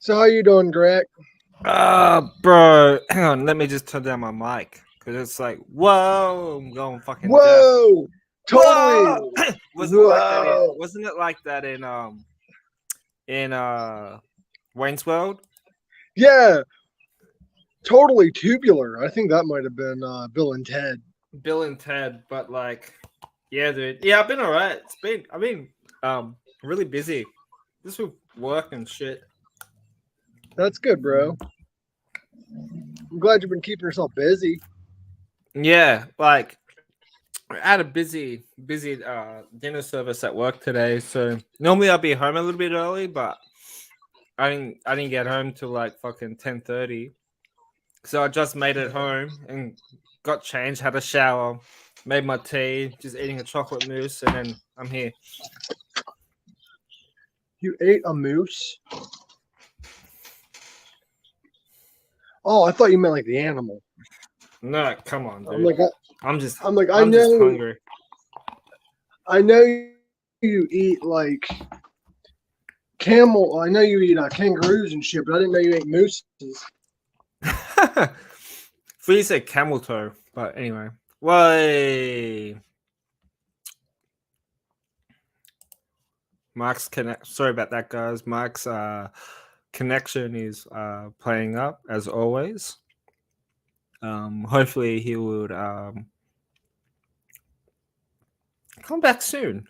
So how you doing, Greg? Bro, hang on. Let me just turn down my mic because it's like, whoa, I'm going fucking deaf. Whoa! Totally! Whoa! Wasn't it like that? Whoa! Wasn't it like that in Wayne's World? Yeah, totally tubular. I think that might have been Bill and Ted. Bill and Ted, but like, yeah, dude. Yeah, I've been alright. I've been really busy. Just with work and shit. That's good, bro. I'm glad you've been keeping yourself busy. Yeah, like I had a busy dinner service at work today. So normally I'll be home a little bit early, but I didn't get home till like fucking 10:30. So I just made it home and got changed, had a shower, made my tea, just eating a chocolate mousse, and then I'm here. You ate a moose? Oh, I thought you meant like the animal. No, come on, dude. I'm just just hungry. I know you eat like camel. I know you eat kangaroos and shit, but I didn't know you ate mooses. You said camel toe, but anyway. Why? Mark's connect. Sorry about that, guys. Mark's connection is playing up as always. Hopefully he would come back soon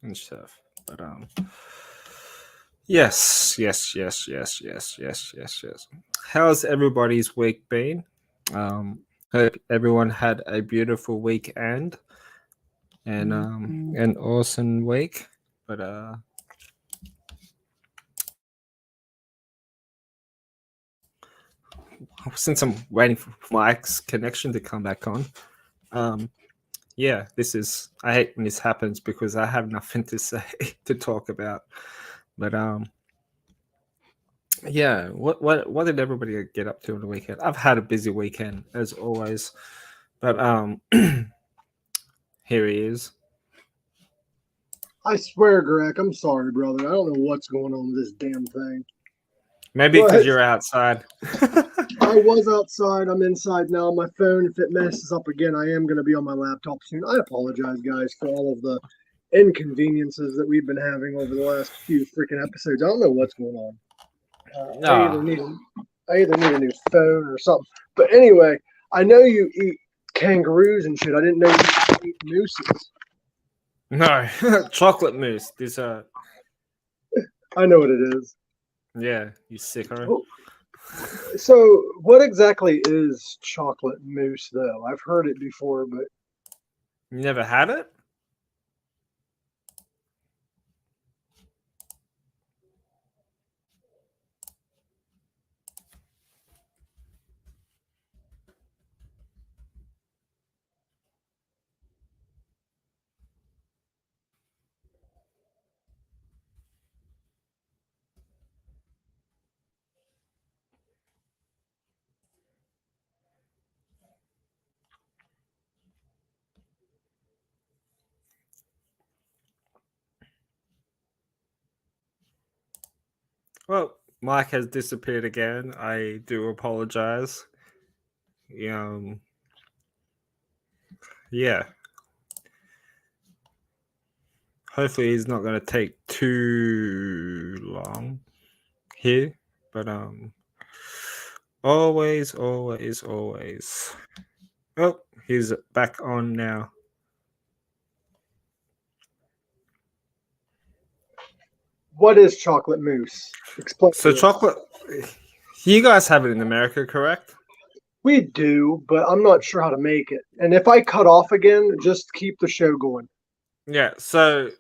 and stuff. But yes. How's everybody's week been? Hope everyone had a beautiful weekend and an awesome week. But since I'm waiting for Mike's connection to come back on, yeah, I hate when this happens because I have nothing to say to talk about. But yeah, what did everybody get up to on the weekend? I've had a busy weekend as always, but here he is. I swear, Greg, I'm sorry, brother. I don't know what's going on with this damn thing. Maybe because you're outside. I was outside. I'm inside now. My phone, if it messes up again, I am going to be on my laptop soon. I apologize, guys, for all of the inconveniences that we've been having over the last few freaking episodes. I don't know what's going on. I either need a new phone or something. But anyway, I know you eat kangaroos and shit. I didn't know you eat mooses. No, chocolate mousse. This I know what it is. Yeah, you sicko. Oh. So, what exactly is chocolate mousse, though? I've heard it before, but you never had it? Well, Mike has disappeared again. I do apologize. Yeah. Hopefully he's not going to take too long here, but always. Oh, he's back on now. what is chocolate mousse? Explain. So chocolate, you guys have it in America, correct? We do, but I'm not sure how to make it. And if I cut off again, just keep the show going. Yeah, so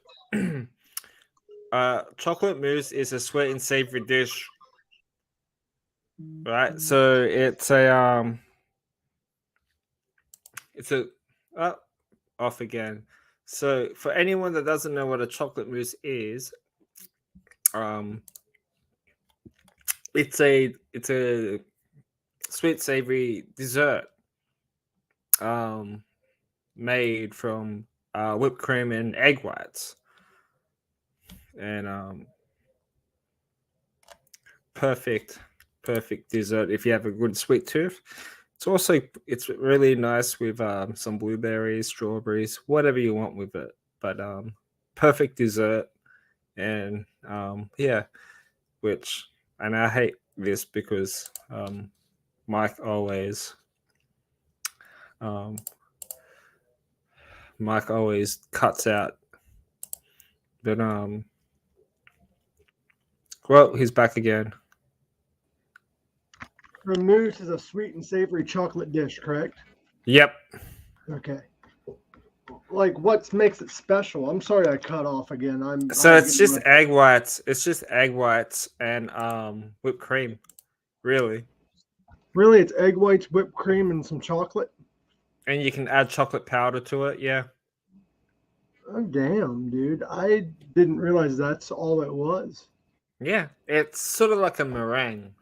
chocolate mousse is a sweet and savory dish. Right? So it's a off again. So for anyone that doesn't know what a chocolate mousse is, it's a sweet savory dessert made from whipped cream and egg whites. And perfect dessert if you have a good sweet tooth. It's really nice with some blueberries, strawberries, whatever you want with it. But perfect dessert, and and I hate this because Mike always cuts out. But well, he's back again. The mousse is a sweet and savory chocolate dish, correct? Yep. Okay. Like, what makes it special? I'm sorry I cut off again. It's just egg whites. It's just egg whites and whipped cream. Really? Really, it's egg whites, whipped cream, and some chocolate? And you can add chocolate powder to it, yeah. Oh, damn, dude. I didn't realize that's all it was. Yeah, it's sort of like a meringue.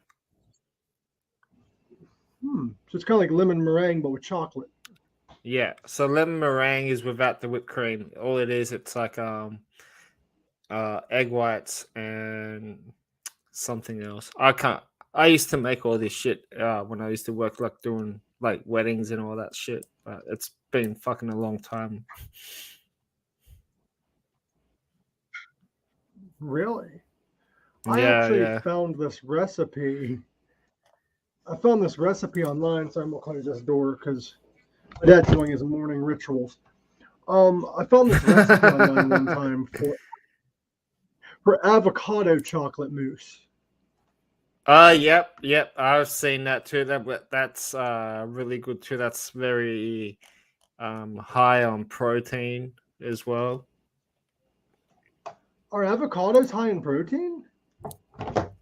So it's kind of like lemon meringue, but with chocolate. Yeah, so lemon meringue is without the whipped cream. All it is, it's like egg whites and something else. I used to make all this shit when I used to work like doing like weddings and all that shit. But it's been fucking a long time. Really? I actually found this recipe. I found this recipe online, so I'm gonna close this door because my dad's doing his morning rituals. I found this recipe online one time for avocado chocolate mousse. Yep. I've seen that too. That's really good too. That's very high on protein as well. Are avocados high in protein?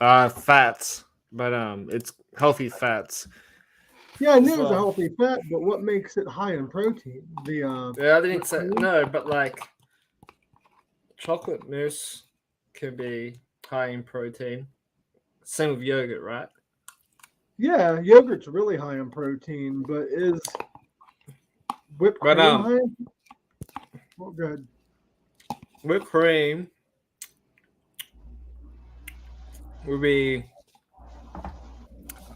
Fats, but it's healthy fats. Yeah, I knew it was a healthy fat, but what makes it high in protein? I didn't say no, but like chocolate mousse can be high in protein. Same with yogurt, right? Yeah, yogurt's really high in protein, but is whipped cream high? Well, good. Whipped cream would be.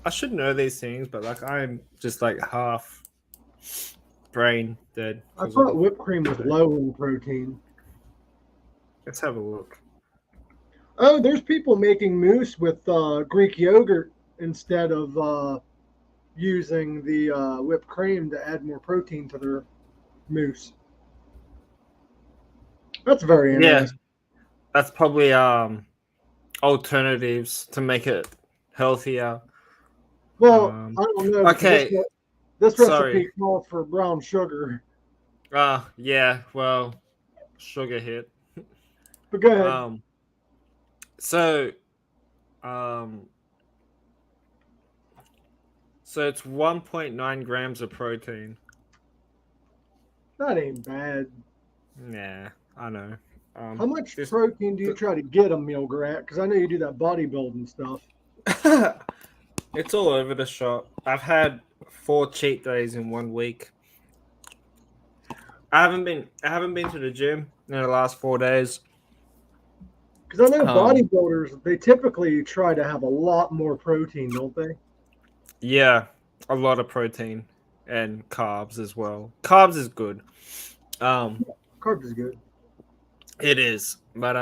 I should know these things, but like I'm just like half brain dead. I thought whipped cream was low in protein. Let's have a look. Oh, there's people making mousse with Greek yogurt instead of using the whipped cream to add more protein to their mousse. That's very interesting. Yeah, that's probably alternatives to make it healthier. Well, I don't know. Okay. This recipe calls for brown sugar. Yeah. Well, sugar hit. But go ahead. So it's 1.9 grams of protein. That ain't bad. Yeah, I know. How much protein do you try to get a meal, Gorak? Because I know you do that bodybuilding stuff. It's all over the shop. I've had 4 cheat days in 1 week. I haven't been to the gym in the last 4 days. Because I know bodybuilders, they typically try to have a lot more protein, don't they? Yeah, a lot of protein and carbs as well. Carbs is good. Carbs is good. It is, but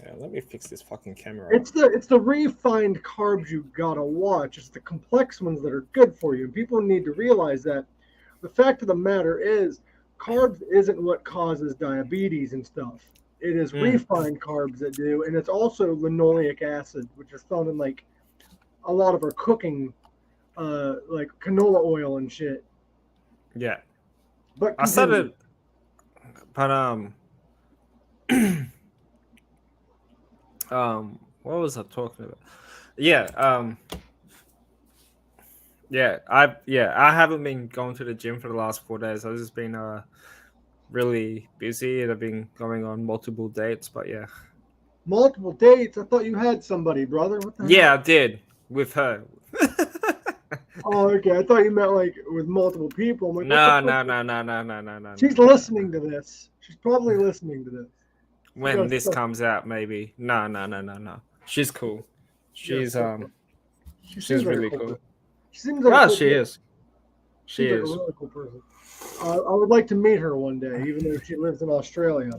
yeah, let me fix this fucking camera. It's the refined carbs you gotta watch. It's the complex ones that are good for you. And people need to realize that. The fact of the matter is, carbs isn't what causes diabetes and stuff. It is refined carbs that do, and it's also linoleic acid, which is found in like a lot of our cooking, like canola oil and shit. Yeah, but I started, but what was I talking about? I haven't been going to the gym for the last 4 days. I've just been really busy, and I've been going on multiple dates. But yeah, multiple dates. I thought you had somebody, brother. What the hell? I did with her. Oh, okay. I thought you meant like with multiple people. I'm like, no. She's listening to this. She's probably listening to this. When this comes out, maybe. No. She's cool. She's She she's seems like really a cool cool. person. She seems like a Ah, cool she person. is. She Seems like a is. really cool person. I would like to meet her one day, even though she lives in Australia.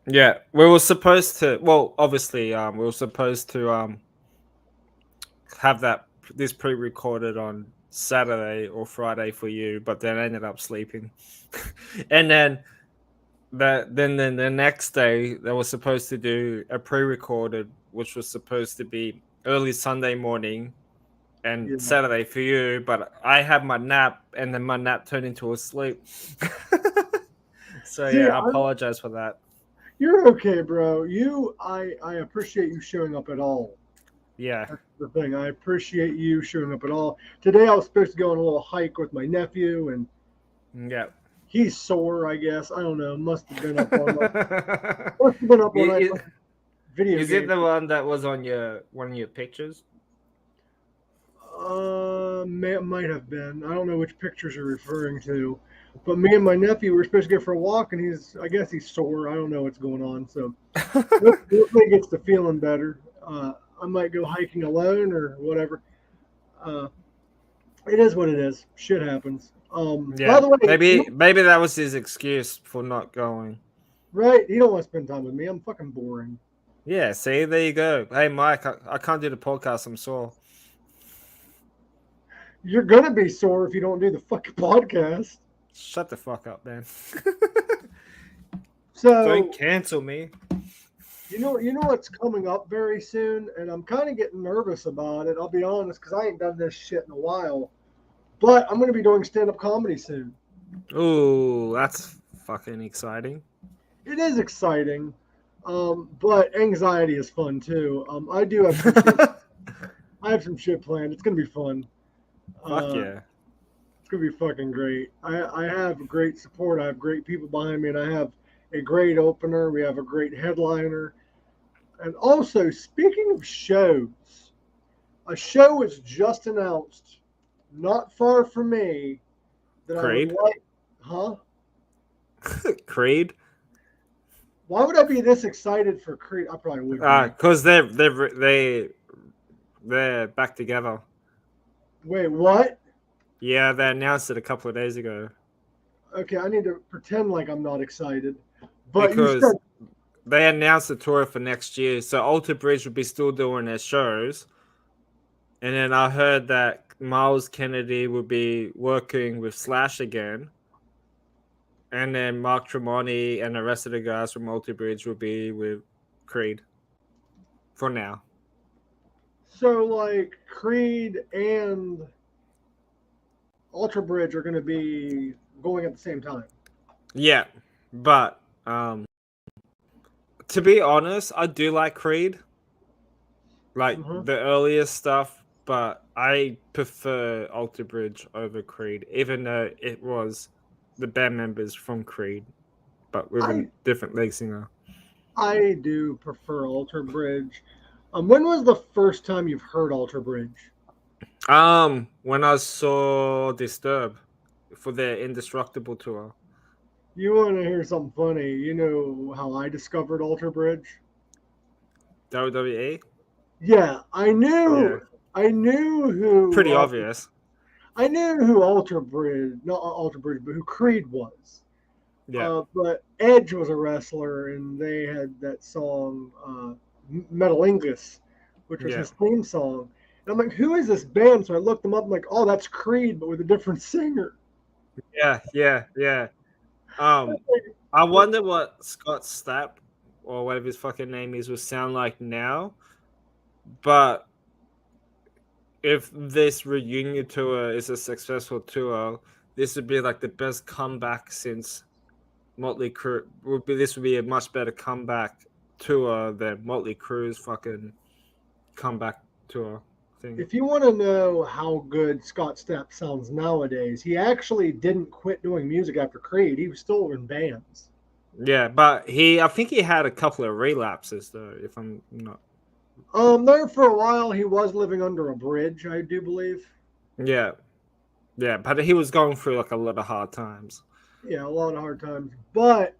Yeah, we were supposed to. Well, obviously, we were supposed to have this pre-recorded on Saturday or Friday for you, but then I ended up sleeping, and then the next day they were supposed to do a pre-recorded, which was supposed to be early Sunday morning and Yeah. Saturday for you, but I had my nap, and then my nap turned into a sleep. So See, yeah, I apologize for that. you're okay, bro. I appreciate you showing up at all. Yeah, That's the thing. I appreciate you showing up at all. Today I was supposed to go on a little hike with my nephew, and yeah. he's sore. I guess I don't know. Must have been up all night playing video Is it games. the one that was on one of your pictures? Might have been. I don't know which pictures you're referring to, but me and my nephew were supposed to go for a walk, and I guess he's sore. I don't know what's going on. So hopefully he gets to feeling better. I might go hiking alone or whatever. Uh, it is what it is. Shit happens. By Yeah, the way, maybe that was his excuse for not going. right? You don't want to spend time with me. I'm fucking boring. Yeah, see, there you go. Hey, Mike, I can't do the podcast. I'm sore. You're gonna be sore if you don't do the fucking podcast. Shut the fuck up, man. So Don't cancel me. you know what's coming up very soon, and I'm kind of getting nervous about it. I'll be honest, because I ain't done this shit in a while. But I'm gonna be doing stand-up comedy soon. Ooh, that's fucking exciting. It is exciting, but anxiety is fun too. I do have some shit, I have some shit planned. It's gonna be fun. Fuck yeah. It's gonna be fucking great. I have great support. I have great people behind me, and I have a great opener. We have a great headliner. And also, speaking of shows, a show was just announced, not far from me, that Creed? I would like. Huh? Creed? Why would I be this excited for Creed? I probably would. Because they're back together. Wait, what? Yeah, they announced it a couple of days ago. Okay, I need to pretend like I'm not excited. But Because you said they announced the tour for next year, so Alter Bridge would be still doing their shows. And then I heard that Miles Kennedy would be working with Slash again. And then Mark Tremonti and the rest of the guys from Alter Bridge will be with Creed. For now. so. Like Creed and Ultra Bridge are going to be going at the same time. Yeah, but to be honest, I do like Creed. Like the earliest stuff, but I prefer Alter Bridge over Creed, even though it was the band members from Creed, but with a different lead singer. I do prefer Alter Bridge. When was the first time you've heard Alter Bridge? When I saw Disturb for their Indestructible tour. You want to hear something funny? You know how I discovered Alter Bridge? WWE? Yeah, I knew who. Pretty obvious. I knew who Alter Bridge, not Alter Bridge, but who Creed was. Yeah. But Edge was a wrestler, and they had that song, Metal Ingus, which was his theme song. And I'm like, who is this band? So I looked them up. I'm like, oh, that's Creed, but with a different singer. Yeah. I wonder what Scott Stapp or whatever his fucking name is will sound like now. But if this reunion tour is a successful tour, this would be like the best comeback since Motley Crue. This would be a much better comeback tour than Motley Crue's fucking comeback tour thing. If you want to know how good Scott Stapp sounds nowadays, he actually didn't quit doing music after Creed. He was still in bands. Yeah, but I think he had a couple of relapses though, if I'm not. There for a while he was living under a bridge, I do believe. Yeah, but he was going through like a lot of hard times. Yeah, a lot of hard times. But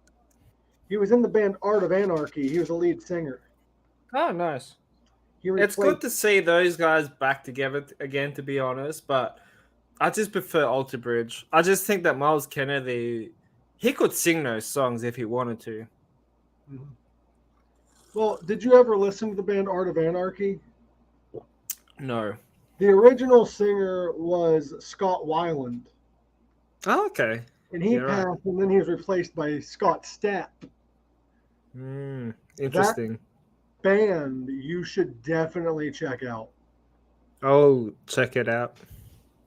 he was in the band Art of Anarchy. He was a lead singer. Oh, nice. It's good to see those guys back together again, to be honest, but I just prefer Alter Bridge. I just think that Miles Kennedy, he could sing those songs if he wanted to. Mm-hmm. Well, did you ever listen to the band Art of Anarchy? No. The original singer was Scott Weiland. Oh, okay. And he passed, and then he was replaced by Scott Stapp. Interesting. That band you should definitely check out. Oh, check it out.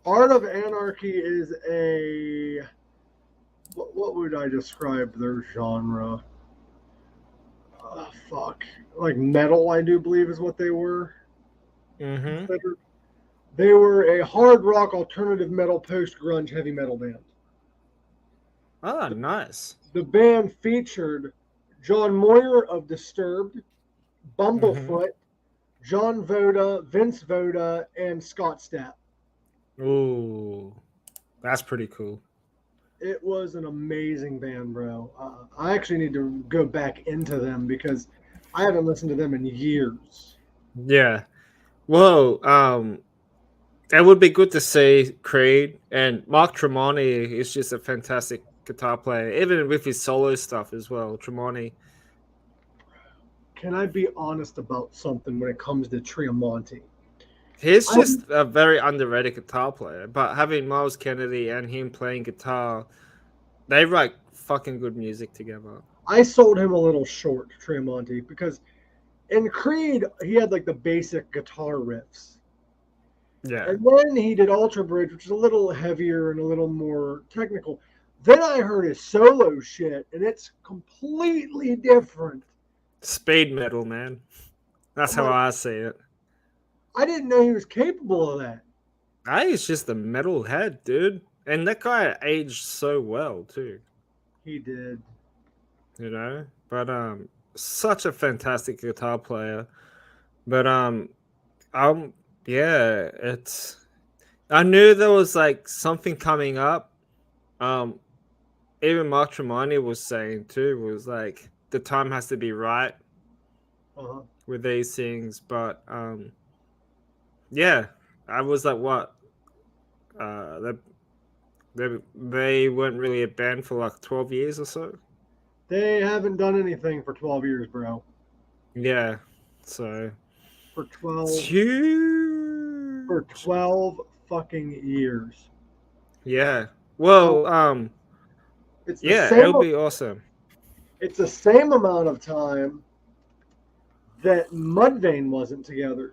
Art of Anarchy is a... What would I describe their genre? Fuck. Like metal, I do believe, is what they were. Mm-hmm. They were a hard rock, alternative metal, post-grunge, heavy metal band. Oh, nice. The band featured John Moyer of Disturbed, Bumblefoot, John Voda, Vince Voda, and Scott Stapp. Ooh, that's pretty cool. It was an amazing band, bro. I actually need to go back into them because I haven't listened to them in years. Yeah. Well, it would be good to see Creed, and Mark Tremonti is just a fantastic guitar player, even with his solo stuff as well. Tremonti. Can I be honest about something when it comes to Tremonti? He's just a very underrated guitar player, but having Miles Kennedy and him playing guitar, they write fucking good music together. I sold him a little short, Tremonti, because in Creed, he had like the basic guitar riffs. Yeah. And then he did Alter Bridge, which is a little heavier and a little more technical. Then I heard his solo shit, and it's completely different. Speed metal, man. That's how I see it. I didn't know he was capable of that. He's just a metal head, dude. And that guy aged so well, too. He did. You know? But, such a fantastic guitar player. But, yeah, it's... I knew there was, like, something coming up. Even Mark Tremonti was saying, too, was like, the time has to be right with these things. But, yeah, I was like, what? They weren't really a band for like 12 years or so. They haven't done anything for 12 years, bro. Yeah, so for 12 fucking years. Yeah. Well, it'll be awesome. It's the same amount of time that Mudvayne wasn't together.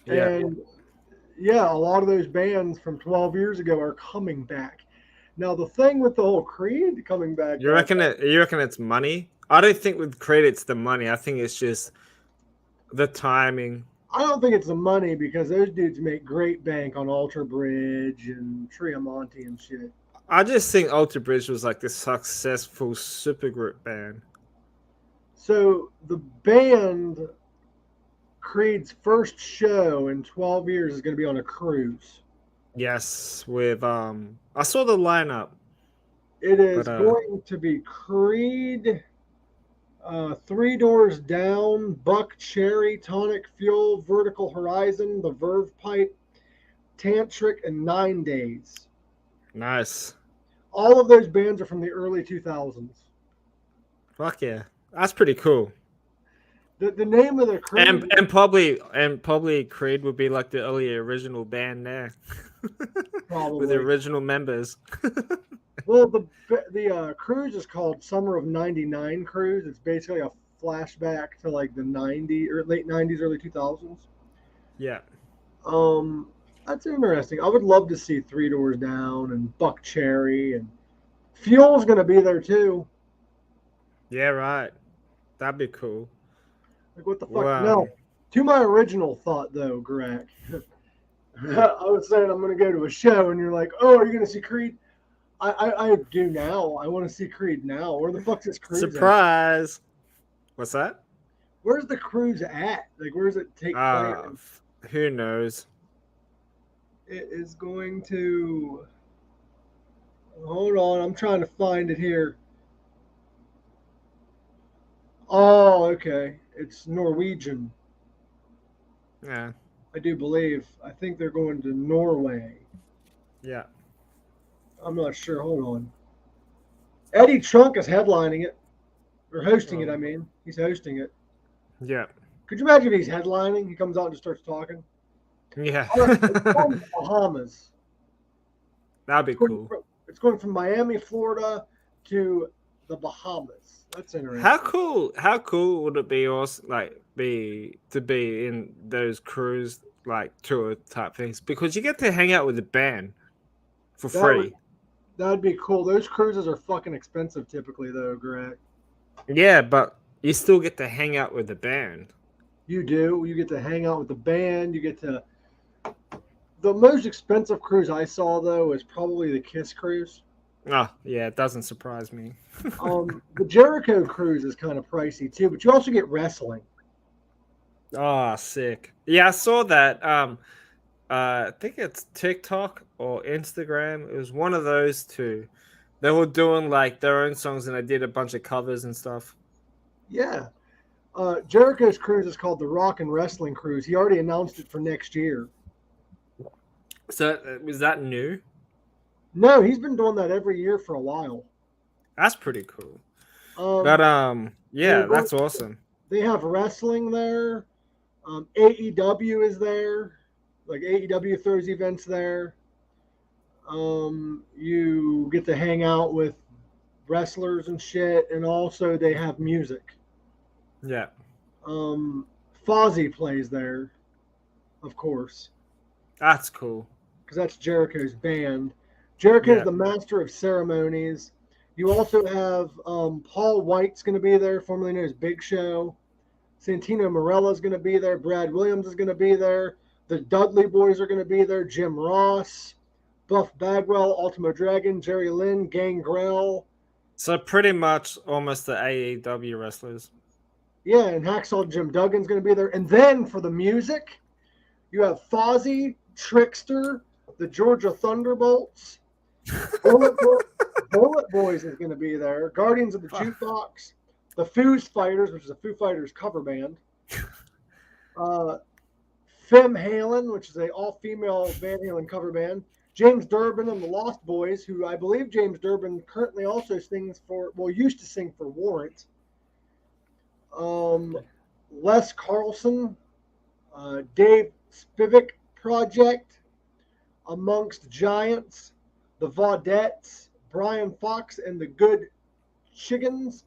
Yeah. And yeah, a lot of those bands from 12 years ago are coming back. Now the thing with the whole Creed coming back, you reckon it's money? I don't think with Creed it's the money. I think it's just the timing. I don't think it's the money because those dudes make great bank on Alter Bridge and Tremonti and shit. I just think Alter Bridge was like the successful supergroup band. So the band Creed's first show in 12 years is going to be on a cruise. Yes, with I saw the lineup. It is going to be Creed, Three Doors Down, Buck Cherry, Tonic Fuel, Vertical Horizon, The Verve Pipe, Tantric, and 9 Days. Nice. All of those bands are from the early 2000s. Fuck yeah, that's pretty cool. The name of the Creed and probably Creed would be like the early original band there, probably with the original members. Well, the cruise is called Summer of '99 cruise. It's basically a flashback to like the '90s or late '90s, early 2000s. Yeah. That's interesting. I would love to see Three Doors Down and Buck Cherry, and Fuel's going to be there too. Yeah, right. That'd be cool. Like, what the fuck? Wow. No, to my original thought, though, Gorak, I was saying I'm going to go to a show, and you're like, oh, are you going to see Creed? I do now. I want to see Creed now. Where the fuck's this cruise Surprise! At? What's that? Where's the cruise at? Like, where does it take place? Who knows? It is going to... Hold on, I'm trying to find it here. Oh, okay. It's Norwegian, Yeah. I do believe. I think they're going to Norway. Yeah. I'm not sure. Hold on. Eddie Trunk is headlining it, or hosting it. I mean, he's hosting it. Yeah. Could you imagine if he's headlining? He comes out and just starts talking. Yeah. Oh, it's going to the Bahamas. That'd be cool. It's going from Miami, Florida, to the Bahamas. That's interesting. How cool would it be also be in those cruise tour type things? Because you get to hang out with the band for free. That'd be cool. Those cruises are fucking expensive typically though, Greg. Yeah, but you still get to hang out with the band. You do. You get to hang out with the band. You get to. The most expensive cruise I saw though is probably the Kiss cruise. Oh, yeah, it doesn't surprise me. The Jericho cruise is kind of pricey too, but you also get wrestling. Oh, sick. Yeah, I saw that. I think it's TikTok or Instagram. It was one of those two. They were doing their own songs and they did a bunch of covers and stuff. Yeah. Jericho's cruise is called the Rock and Wrestling Cruise. He already announced it for next year. So was that new? No, he's been doing that every year for a while. That's pretty cool. But yeah, that's awesome. They have wrestling there. AEW is there. Like AEW throws events there. You get to hang out with wrestlers and shit, and also they have music. Yeah. Fozzy plays there, of course. That's cool. Because that's Jericho's band. Jericho's the master of ceremonies. You also have Paul White's going to be there, formerly known as Big Show. Santino Marella's going to be there. Brad Williams is going to be there. The Dudley Boys are going to be there. Jim Ross, Buff Bagwell, Ultimo Dragon, Jerry Lynn, Gangrel. So pretty much almost the AEW wrestlers. Yeah, and Hacksaw Jim Duggan's going to be there. And then for the music, you have Fozzy, Trickster, the Georgia Thunderbolts, Bullet Boys is going to be there, Guardians of the Jukebox, the Foo Fighters, which is a Foo Fighters cover band, Fem Halen, which is an all-female Van Halen cover band, James Durbin and the Lost Boys, who I believe James Durbin currently also used to sing for Warrant, Les Carlson, Dave Spivak Project, Amongst Giants, the Vaudettes, Brian Fox, and the Good Chickens.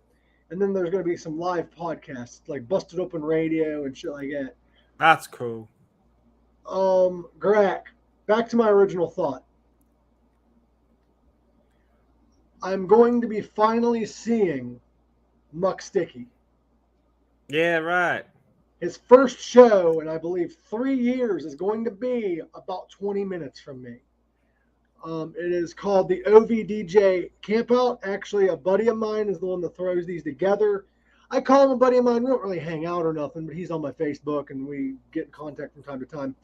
And then there's going to be some live podcasts like Busted Open Radio and shit like that. That's cool. Gorak, back to my original thought. I'm going to be finally seeing Muck Sticky. Yeah, right. His first show in, I believe, 3 years is going to be about 20 minutes from me. It is called the OVDJ Campout. Actually, a buddy of mine is the one that throws these together. I call him a buddy of mine. We don't really hang out or nothing, but he's on my Facebook, and we get in contact from time to time.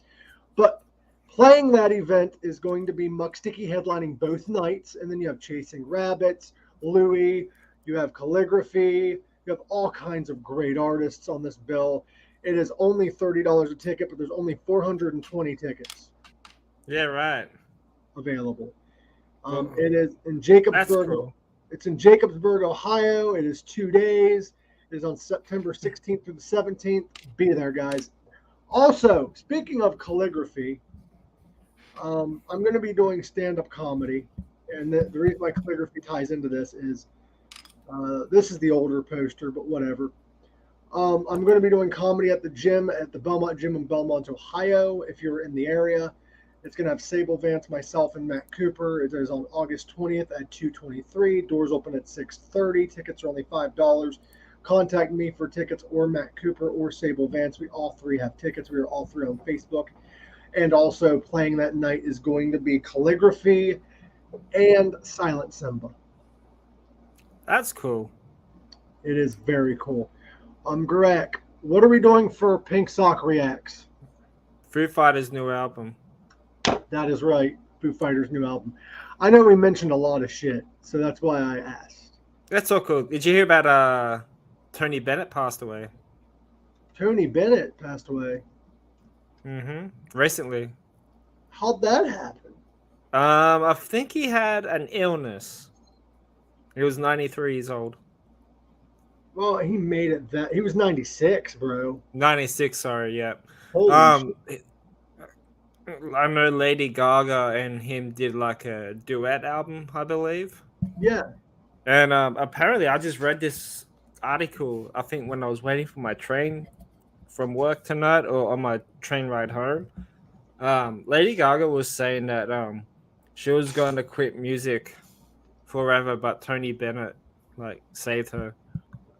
But playing that event is going to be Muck Sticky headlining both nights, and then you have Chasing Rabbits, Louie, you have Calligraphy, you have all kinds of great artists on this bill. It is only $30 a ticket, but there's only 420 tickets. Yeah, right. Available. It is in Jacobsburg. Cool. It's in Jacobsburg, Ohio. It is 2 days. It is on September 16th through the 17th. Be there, guys. Also, speaking of calligraphy, I'm going to be doing stand-up comedy, and the reason why calligraphy ties into this is this is the older poster, but whatever. I'm going to be doing comedy at the gym at the Belmont Gym in Belmont, Ohio. If you're in the area, it's going to have Sable Vance, myself, and Matt Cooper. It is on August 20th at 2:23. Doors open at 6:30. Tickets are only $5. Contact me for tickets, or Matt Cooper, or Sable Vance. We all three have tickets. We are all three on Facebook. And also playing that night is going to be Calligraphy and Silent Simba. That's cool. It is very cool. Gorak, what are we doing for Pink Sock Reacts? Foo Fighters' new album. That is right. Foo Fighters' new album. I know we mentioned a lot of shit, so that's why I asked. That's so cool. Did you hear about Tony Bennett passed away. Tony Bennett passed away. Recently. How'd that happen? I think he had an illness. He was 93 years old. Well, he made it that he was 96, bro. 96, sorry, yeah. Holy shit. I know Lady Gaga and him did like a duet album, I believe. Yeah. And apparently, I just read this article, I think when I was waiting for my train from work tonight or on my train ride home. Lady Gaga was saying that she was going to quit music forever, but Tony Bennett like saved her.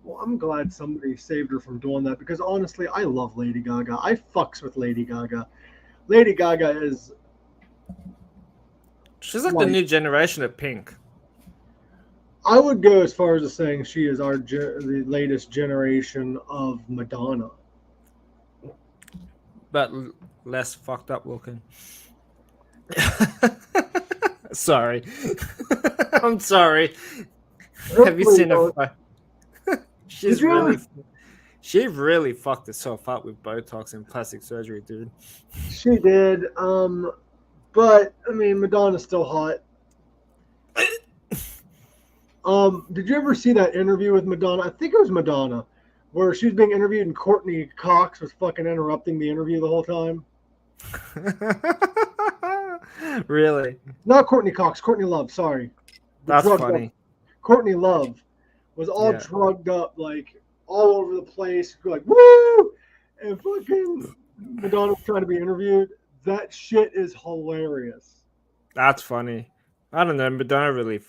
Well, I'm glad somebody saved her from doing that because honestly, I love Lady Gaga. I fucks with Lady Gaga. Lady Gaga is... She's like the new generation of Pink. I would go as far as saying she is the latest generation of Madonna. But less fucked up looking. Sorry. I'm sorry. Have you seen her? She really fucked herself up with Botox and plastic surgery, dude. She did. But I mean, Madonna's still hot. Did you ever see that interview with Madonna? I think it was Madonna, where she was being interviewed and Courtney Cox was fucking interrupting the interview the whole time. Really? Not Courtney Cox, Courtney Love, sorry. That's funny. Courtney Love was all drugged up, like all over the place, like woo! And fucking Madonna was trying to be interviewed. That shit is hilarious. That's funny. I don't know. Madonna really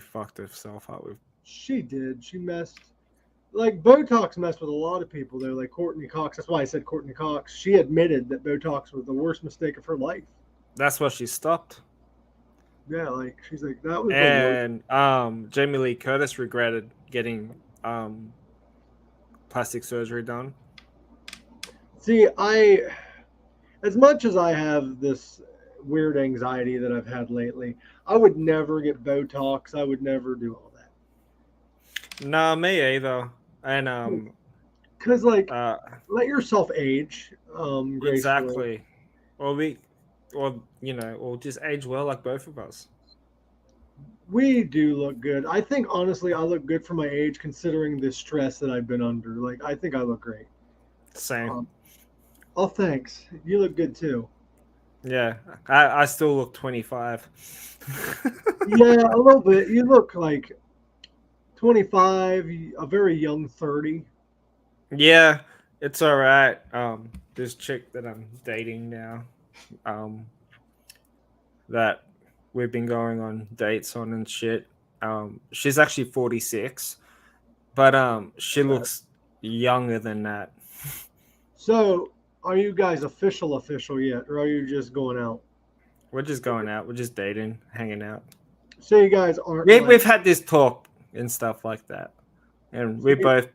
fucked herself up with. She did. She messed. Like Botox messed with a lot of people though, like Courtney Cox. That's why I said Courtney Cox. She admitted that Botox was the worst mistake of her life. That's why she stopped. Yeah, like she's like that was. And Jamie Lee Curtis regretted getting plastic surgery done. See, as much as I have this weird anxiety that I've had lately, I would never get Botox. I would never do all that. No, me either. And because like let yourself age. Exactly. Or just age well, like both of us. We do look good. I think honestly, I look good for my age, considering the stress that I've been under. Like, I think I look great. Same. Oh, thanks. You look good too. Yeah, I still look 25. Yeah, a little bit. You look like 25, a very young 30. Yeah, it's all right. This chick that I'm dating now, that we've been going on dates on and shit. She's actually 46, but she looks younger than that. So, are you guys official yet, or are you just going out? We're just going out. We're just dating, hanging out. So you guys aren't. We've had this talk and stuff like that, and we're both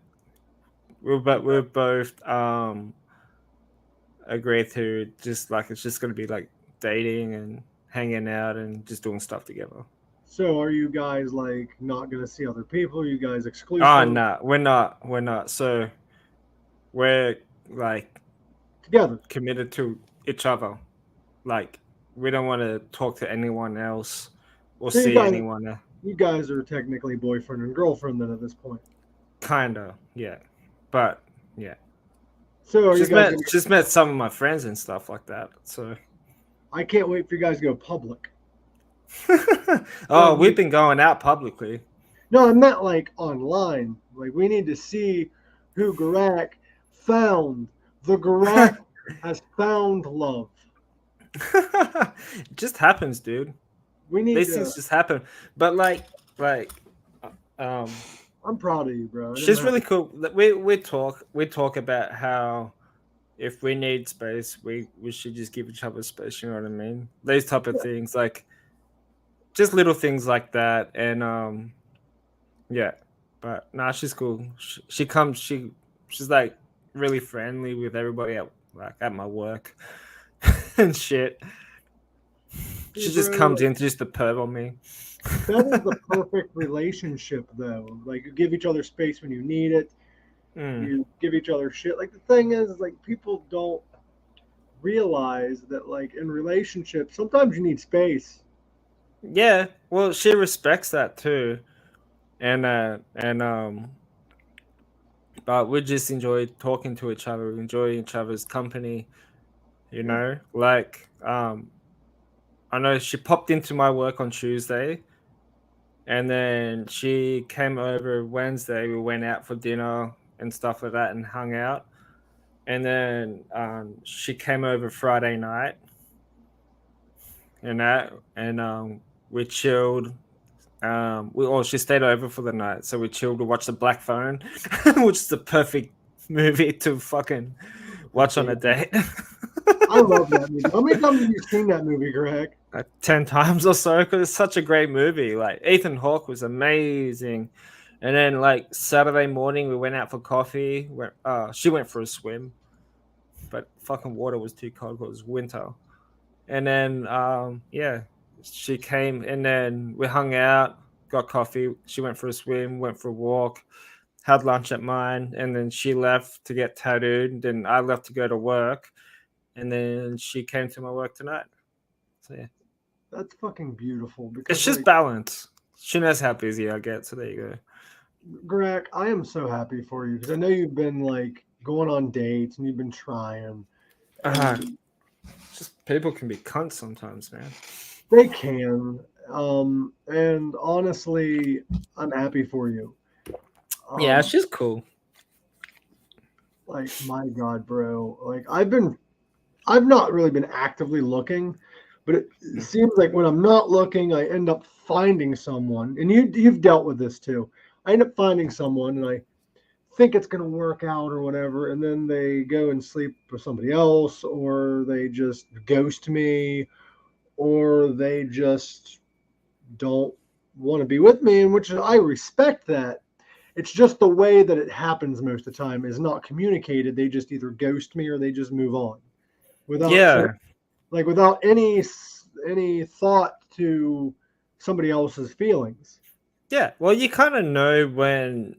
agreed to just like it's just gonna be like dating and hanging out and just doing stuff together. So are you guys like not gonna see other people? Are you guys exclusive? Oh no, we're not. So we're like together, committed to each other. Like we don't want to talk to anyone else or see anyone. You guys are technically boyfriend and girlfriend then at this point. Kinda, yeah. But yeah. So just met some of my friends and stuff like that. So I can't wait for you guys to go public. We've been going out publicly. No, I meant like online. Like we need to see who Gorak found. The Gorak has found love. It just happens, dude. These things just happen. But I'm proud of you, bro. She's really cool. We talk about how if we need space, we should just give each other space. You know what I mean? These type of things, like just little things like that. And yeah. But nah, she's cool. She's like really friendly with everybody at my work and shit. She just comes in just to perv on me. That is the perfect relationship, though. Like, you give each other space when you need it. Mm. You give each other shit. Like, the thing is, like, people don't realize that, like, in relationships, sometimes you need space. Yeah, well, she respects that too, and but we just enjoy talking to each other, enjoy each other's company. You Yeah. know, like I know she popped into my work on Tuesday, and then she came over Wednesday. We went out for dinner and stuff like that, and hung out. And then she came over Friday night, and we chilled. She stayed over for the night, so we chilled. We watched The Black Phone, which is the perfect movie to fucking watch on a date. I love that movie. How many times have you seen that movie, Greg? Like 10 times or so, because it's such a great movie. Like Ethan Hawke was amazing. And then like Saturday morning we went out for coffee. She went for a swim, but fucking water was too cold because it was winter. And then yeah, she came and then we hung out, got coffee. She went for a swim, went for a walk, had lunch at mine, and then she left to get tattooed. Then I left to go to work, and then she came to my work tonight. So yeah, That's fucking beautiful it's because, just like, balance. She knows how busy I get, so there you go. Greg, I am so happy for you because I know you've been like going on dates and you've been trying, Uh, and just people can be cunts sometimes, man. they can. And honestly, I'm happy for you. Yeah, Um, she's cool. like, my God, bro. Like, I've not really been actively looking, but it seems like when I'm not looking, I end up finding someone. And you've dealt with this too. I end up finding someone, and I think it's going to work out or whatever, and then they go and sleep with somebody else, or they just ghost me, or they just don't want to be with me, and which I respect that. It's just the way that it happens most of the time is not communicated. They just either ghost me or they just move on without Yeah, like without any thought to somebody else's feelings. yeah. Well, you kind of know when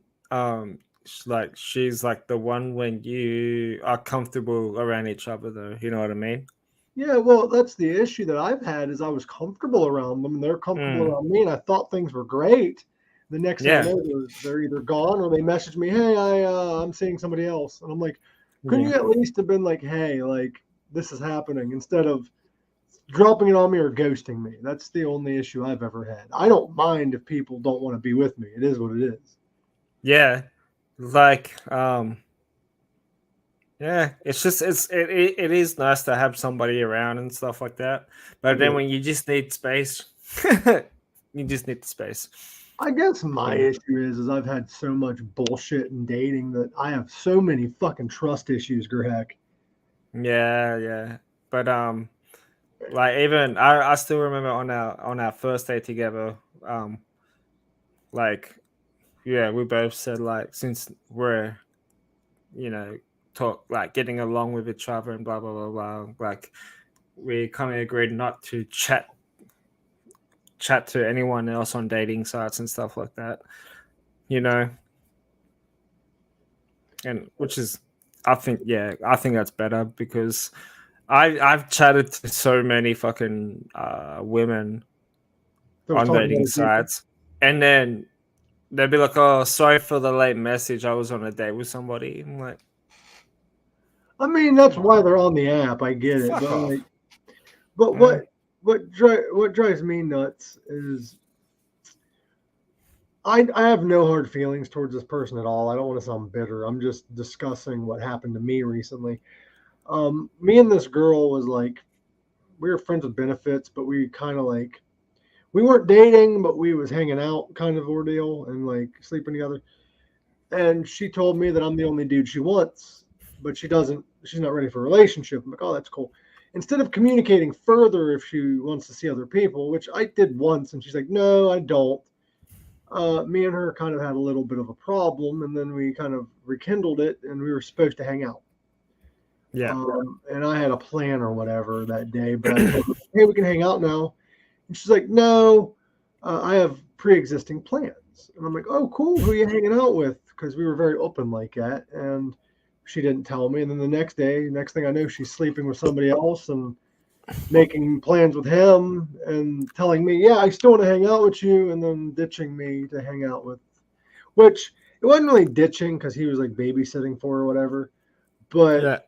like she's like the one when you are comfortable around each other, though. You know what I mean? Yeah, well, that's the issue that I've had is I was comfortable around them and they're comfortable Mm, around me, and I thought things were great. The next thing I yeah, know, they're either gone or they message me, "Hey, I'm seeing somebody else," and I'm like, "Couldn't yeah, you at least have been like, hey, like this is happening," instead of dropping it on me or ghosting me? That's the only issue I've ever had. I don't mind if people don't want to be with me. It is what it is. yeah. Like yeah, it's just it is nice to have somebody around and stuff like that. But It then is. when you just need space, you just need the space. I guess my Yeah, issue is I've had so much bullshit in dating that I have so many fucking trust issues, Greg. yeah, yeah. But like even I still remember on our first day together, like yeah, we both said like since we're you know talk like getting along with each other and blah blah blah blah, like we kind of agreed not to chat to anyone else on dating sites and stuff like that, you know, and which is I think that's better because I've chatted to so many fucking women So I was on talking to dating other people. sites, and then they'd be like, "Oh, sorry for the late message. I was on a date with somebody." I'm like, I mean, that's "Come on, why they're on the app. I get it, fuck but off." like, but Yeah, what drives me nuts is I have no hard feelings towards this person at all. I don't want to sound bitter. I'm just discussing what happened to me recently. Me and this girl was like we were friends with benefits, but we kind of like we weren't dating, but we was hanging out kind of ordeal and like sleeping together. And she told me that I'm the only dude she wants, but she's not ready for a relationship. I'm like, oh, that's cool. Instead of communicating further if she wants to see other people, which I did once, and she's like, no, I don't. Me and her kind of had a little bit of a problem, and then we kind of rekindled it, and we were supposed to hang out. yeah, And I had a plan or whatever that day, but I told her, hey, we can hang out now. And she's like, no, I have pre-existing plans. And I'm like, oh, cool. Who are you hanging out with? Because we were very open like that. And she didn't tell me. And then the next thing I know, she's sleeping with somebody else and making plans with him and telling me, yeah, I still want to hang out with you. And then ditching me to hang out with, which it wasn't really ditching because he was like babysitting for her or whatever. But Yeah.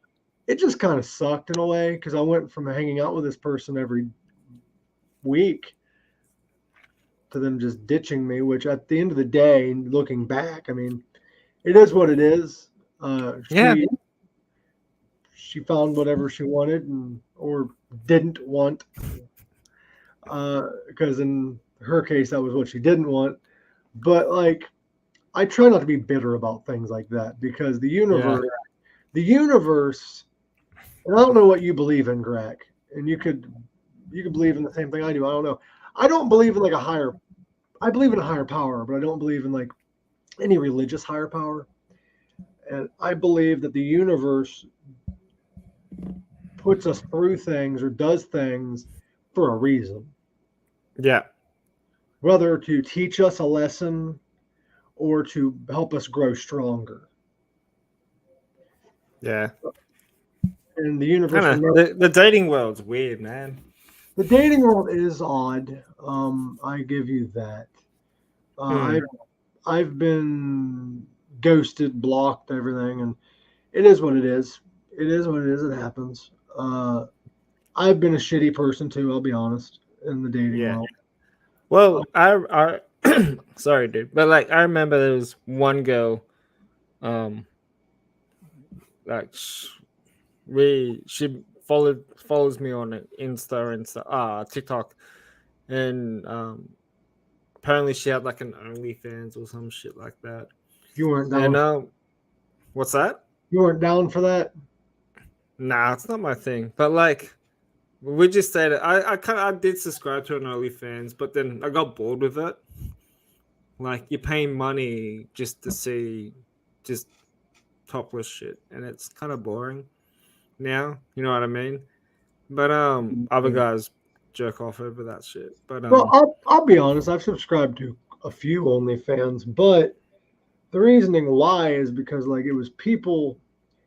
it just kind of sucked in a way because I went from hanging out with this person every week to them just ditching me, which at the end of the day, looking back, I mean, it is what it is. Yeah. She found whatever she wanted or didn't want. Because in her case, that was what she didn't want. But like, I try not to be bitter about things like that because the universe, and I don't know what you believe in, Greg, and you could believe in the same thing I do. I don't know. I don't believe in I believe in a higher power, but I don't believe in like any religious higher power. And I believe that the universe puts us through things or does things for a reason. Yeah. Whether to teach us a lesson or to help us grow stronger. Yeah. And the universe. The dating world's weird, man. The dating world is odd. I give you that. I've been ghosted, blocked, everything, and it is what it is. It is what it is. It happens. I've been a shitty person too. I'll be honest in the dating world. Well, I sorry, dude, but like I remember there was one girl, like she follows me on Insta, TikTok, and apparently she had like an OnlyFans or some shit like that. You weren't down. And what's that? You weren't down for that? Nah, it's not my thing. But like, we just stayed. I did subscribe to an OnlyFans, but then I got bored with it. Like you're paying money just to see just topless shit, and it's kind of boring now. You know what I mean? But other guys jerk off over that shit. But well, I'll be honest. I've subscribed to a few OnlyFans, but the reasoning why is because like it was people.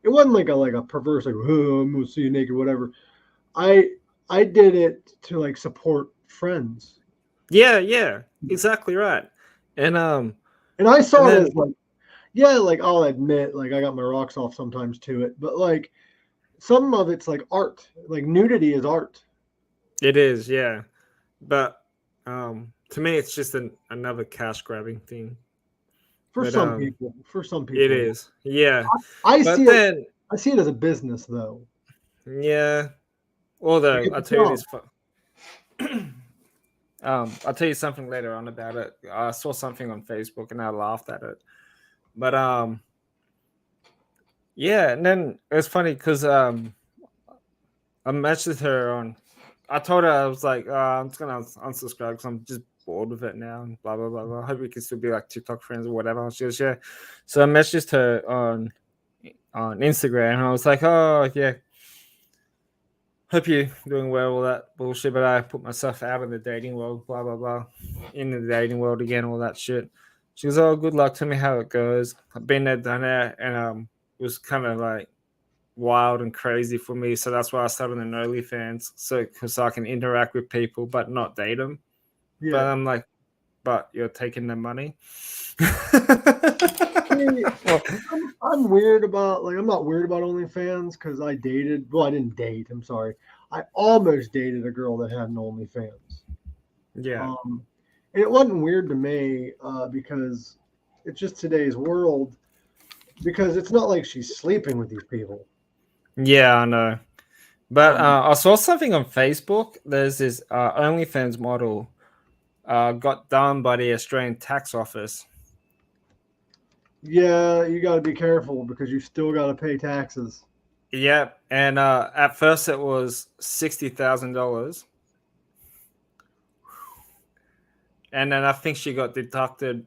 It wasn't like a perverse like oh, I'm gonna see you naked, whatever. I did it to like support friends. Yeah, exactly right. And I saw it as like, yeah, like I'll admit, like I got my rocks off sometimes to it, but like some of it's like art. Like nudity is art. It is, yeah. But to me it's just another cash grabbing thing. For some people. It is. Yeah. I see it as a business though. Yeah. Although I'll tell you this I'll tell you something later on about it. I saw something on Facebook and I laughed at it. But yeah, and then it's funny because I messaged her on. I told her I was like, I'm just gonna unsubscribe because I'm just bored with it now. And blah blah blah blah. I hope we can still be like TikTok friends or whatever. She goes, yeah. So I messaged her on Instagram and I was like, oh yeah. Hope you're doing well, all that bullshit, but I put myself out of the dating world, blah, blah, blah, in the dating world again, all that shit. She goes, oh, good luck. Tell me how it goes. I've been there, done that, and it was kind of like wild and crazy for me, so that's why I started an OnlyFans, so I can interact with people but not date them. Yeah. But I'm like, but you're taking their money? I'm weird about I'm not weird about OnlyFans because I didn't date. I'm sorry. I almost dated a girl that had an OnlyFans. Yeah. And it wasn't weird to me because it's just today's world. Because it's not like she's sleeping with these people. Yeah, I know. But I saw something on Facebook. There's this OnlyFans model got done by the Australian Tax Office. Yeah, you got to be careful because you still got to pay taxes. Yep, and at first it was $60,000, and then I think she got deducted.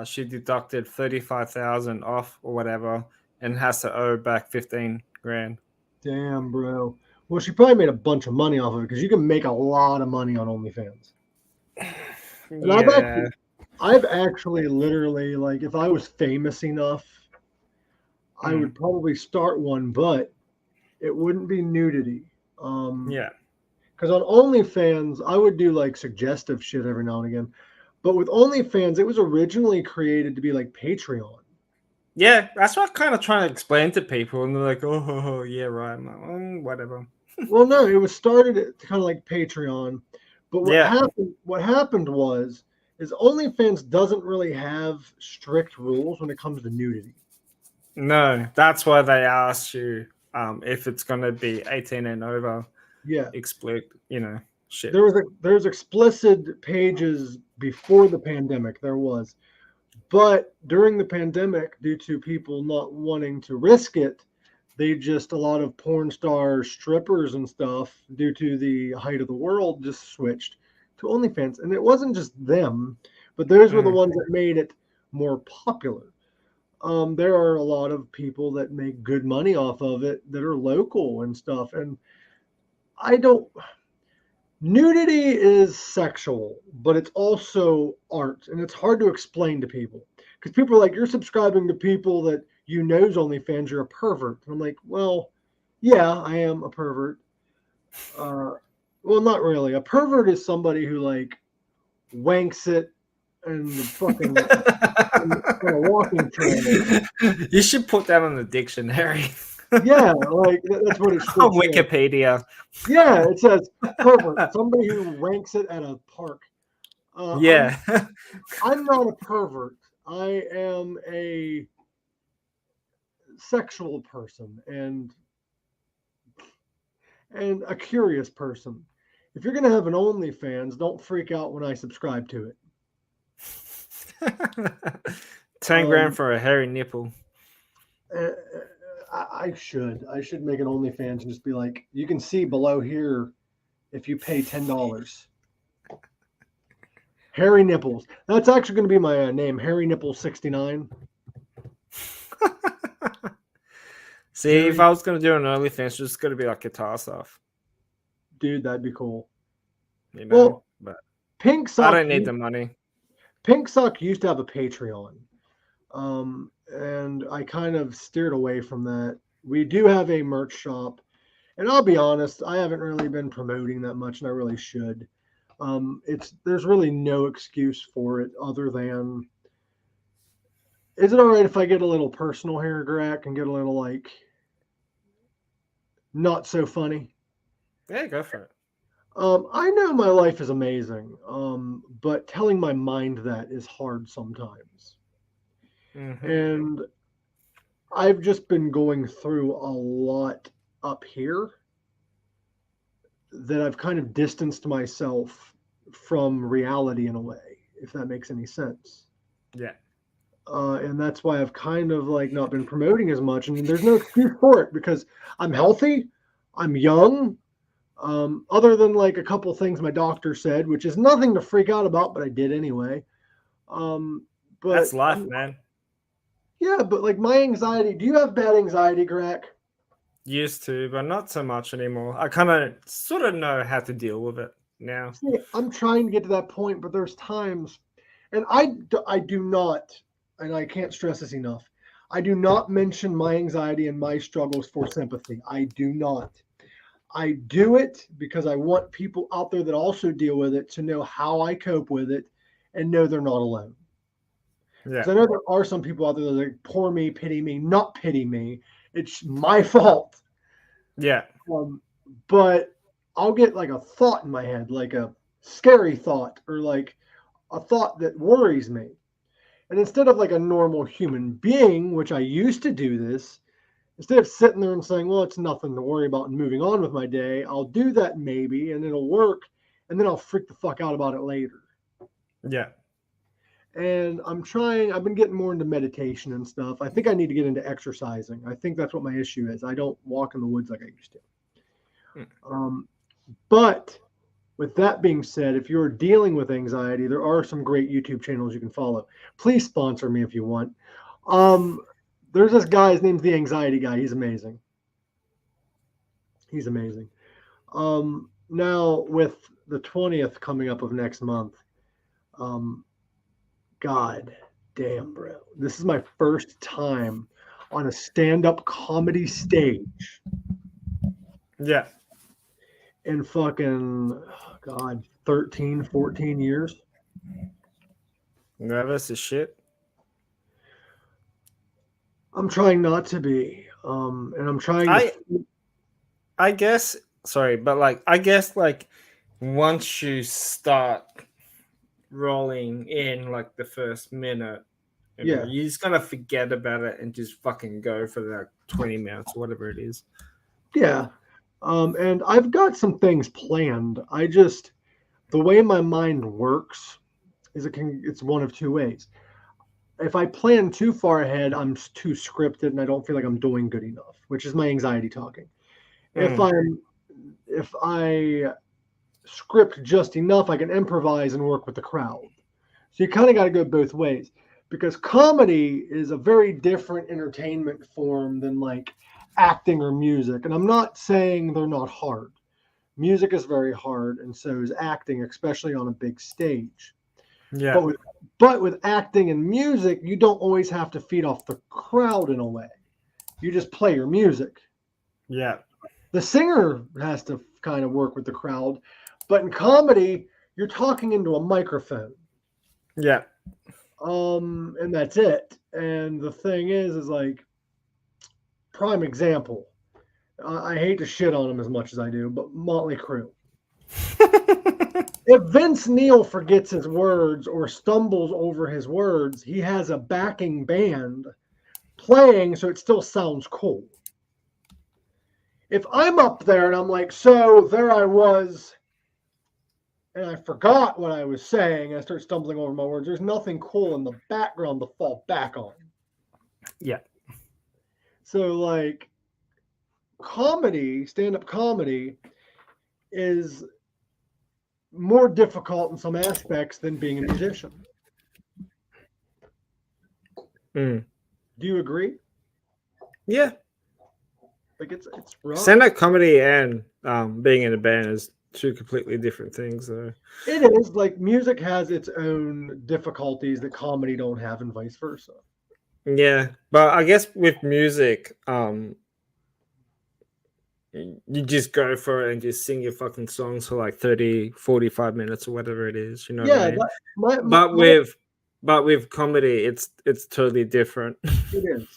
She deducted 35,000 off or whatever, and has to owe back 15 grand. Damn, bro. Well, she probably made a bunch of money off of it because you can make a lot of money on OnlyFans. And Yeah. I've actually literally, like, if I was famous enough, I would probably start one, but it wouldn't be nudity. Yeah. Because on OnlyFans, I would do like suggestive shit every now and again. But with OnlyFans, it was originally created to be like Patreon. Yeah, that's what I'm kind of trying to explain to people, and they're like, "Oh, yeah, right." I'm like, whatever. Well, no, it was started at kind of like Patreon. But Yeah. what happened was is OnlyFans doesn't really have strict rules when it comes to nudity. No, that's why they asked you if it's gonna be 18 and over. Yeah. Explicit, shit. There's explicit pages before the pandemic, there was. But during the pandemic, due to people not wanting to risk it, a lot of porn stars, strippers, and stuff, due to the height of the world, just switched to OnlyFans. And it wasn't just them, but those were the ones that made it more popular. There are a lot of people that make good money off of it that are local and stuff. And I don't. Nudity is sexual, but it's also art, and it's hard to explain to people because people are like, "You're subscribing to people that you know's OnlyFans. You're a pervert." And I'm like, "Well, yeah, I am a pervert." Well, not really. A pervert is somebody who like wanks it and the fucking on a walking trail. You should put that on the dictionary. Yeah, like that's what it's on Wikipedia. Yeah, it says pervert, somebody who wanks it at a park. Yeah. I'm not a pervert. I am a sexual person and a curious person. If you're gonna have an OnlyFans, don't freak out when I subscribe to it. 10 grand for a hairy nipple. I should make an OnlyFans and just be like, you can see below here if you pay $10. Hairy nipples. That's actually going to be my name, Hairy Nipples 69. See, if I was going to do an OnlyFans, it's just going to be like guitar stuff. Dude, that'd be cool. Well, but Pink Sock. I don't need the money. Pink Sock used to have a Patreon. And I kind of steered away from that. We do have a merch shop, and I'll be honest, I haven't really been promoting that much, and I really should. There's really no excuse for it other than, is it all right if I get a little personal here, Gorak, and get a little like not so funny? Yeah, go for it. I know my life is amazing, but telling my mind that is hard sometimes. Mm-hmm. And I've just been going through a lot up here that I've kind of distanced myself from reality in a way, if that makes any sense. Yeah. And that's why I've kind of like not been promoting as much. And there's no excuse for it because I'm healthy, I'm young. Other than like a couple things my doctor said, which is nothing to freak out about, but I did anyway. But that's life, man. Yeah, but like my anxiety, do you have bad anxiety, Gorak? Used to, but not so much anymore. I kind of sort of know how to deal with it now. See, I'm trying to get to that point, but there's times, and I do not, and I can't stress this enough, I do not mention my anxiety and my struggles for sympathy. I do not. I do it because I want people out there that also deal with it to know how I cope with it and know they're not alone. Yeah. I know there are some people out there that are like, poor me, pity me, not pity me. It's my fault. Yeah. But I'll get like a thought in my head, like a scary thought or like a thought that worries me. And instead of like a normal human being, which I used to do this, instead of sitting there and saying, well, it's nothing to worry about and moving on with my day, I'll do that maybe and it'll work. And then I'll freak the fuck out about it later. Yeah. And I've been getting more into meditation and stuff. I think I need to get into exercising. I think that's what my issue is. I don't walk in the woods like I used to. But with that being said, if you're dealing with anxiety, there are some great YouTube channels you can follow. Please sponsor me if you want. There's this guy, his name's The Anxiety Guy. He's amazing. He's amazing. Now, with the 20th coming up of next month, God damn, bro. This is my first time on a stand-up comedy stage Yeah. in fucking, God, 13, 14 years. Nervous as shit. I'm trying not to be. And I'm trying to. I guess, sorry, but like, I guess, like, once you start rolling in, like, the first minute, Yeah. you're just gonna forget about it and just fucking go for like 20 minutes or whatever it is. Yeah. And I've got some things planned. The way my mind works is it's one of two ways. If I plan too far ahead, I'm too scripted and I don't feel like I'm doing good enough, which is my anxiety talking. If I script just enough, I can improvise and work with the crowd. So you kind of got to go both ways, because comedy is a very different entertainment form than like acting or music. And I'm not saying they're not hard. Music is very hard, and so is acting, especially on a big stage. Yeah. But with acting and music, you don't always have to feed off the crowd in a way. You just play your music. Yeah. The singer has to kind of work with the crowd, but in comedy, you're talking into a microphone. Yeah. And that's it. And the thing is like, prime example. I hate to shit on him as much as I do, but Motley Crue. If Vince Neil forgets his words or stumbles over his words, he has a backing band playing so it still sounds cool. If I'm up there and I'm like, so there I was, and I forgot what I was saying, and I start stumbling over my words, there's nothing cool in the background to fall back on. Yeah. So, like, comedy, stand-up comedy, is more difficult in some aspects than being a musician. Do you agree? Yeah. Like, it's rough. Stand-up comedy and being in a band is two completely different things, though. It is. Like, music has its own difficulties that comedy don't have, and vice versa. Yeah, but I guess with music, you just go for it and just sing your fucking songs for like 30, 45 minutes or whatever it is, you know what I mean? But with comedy, it's totally different. It is.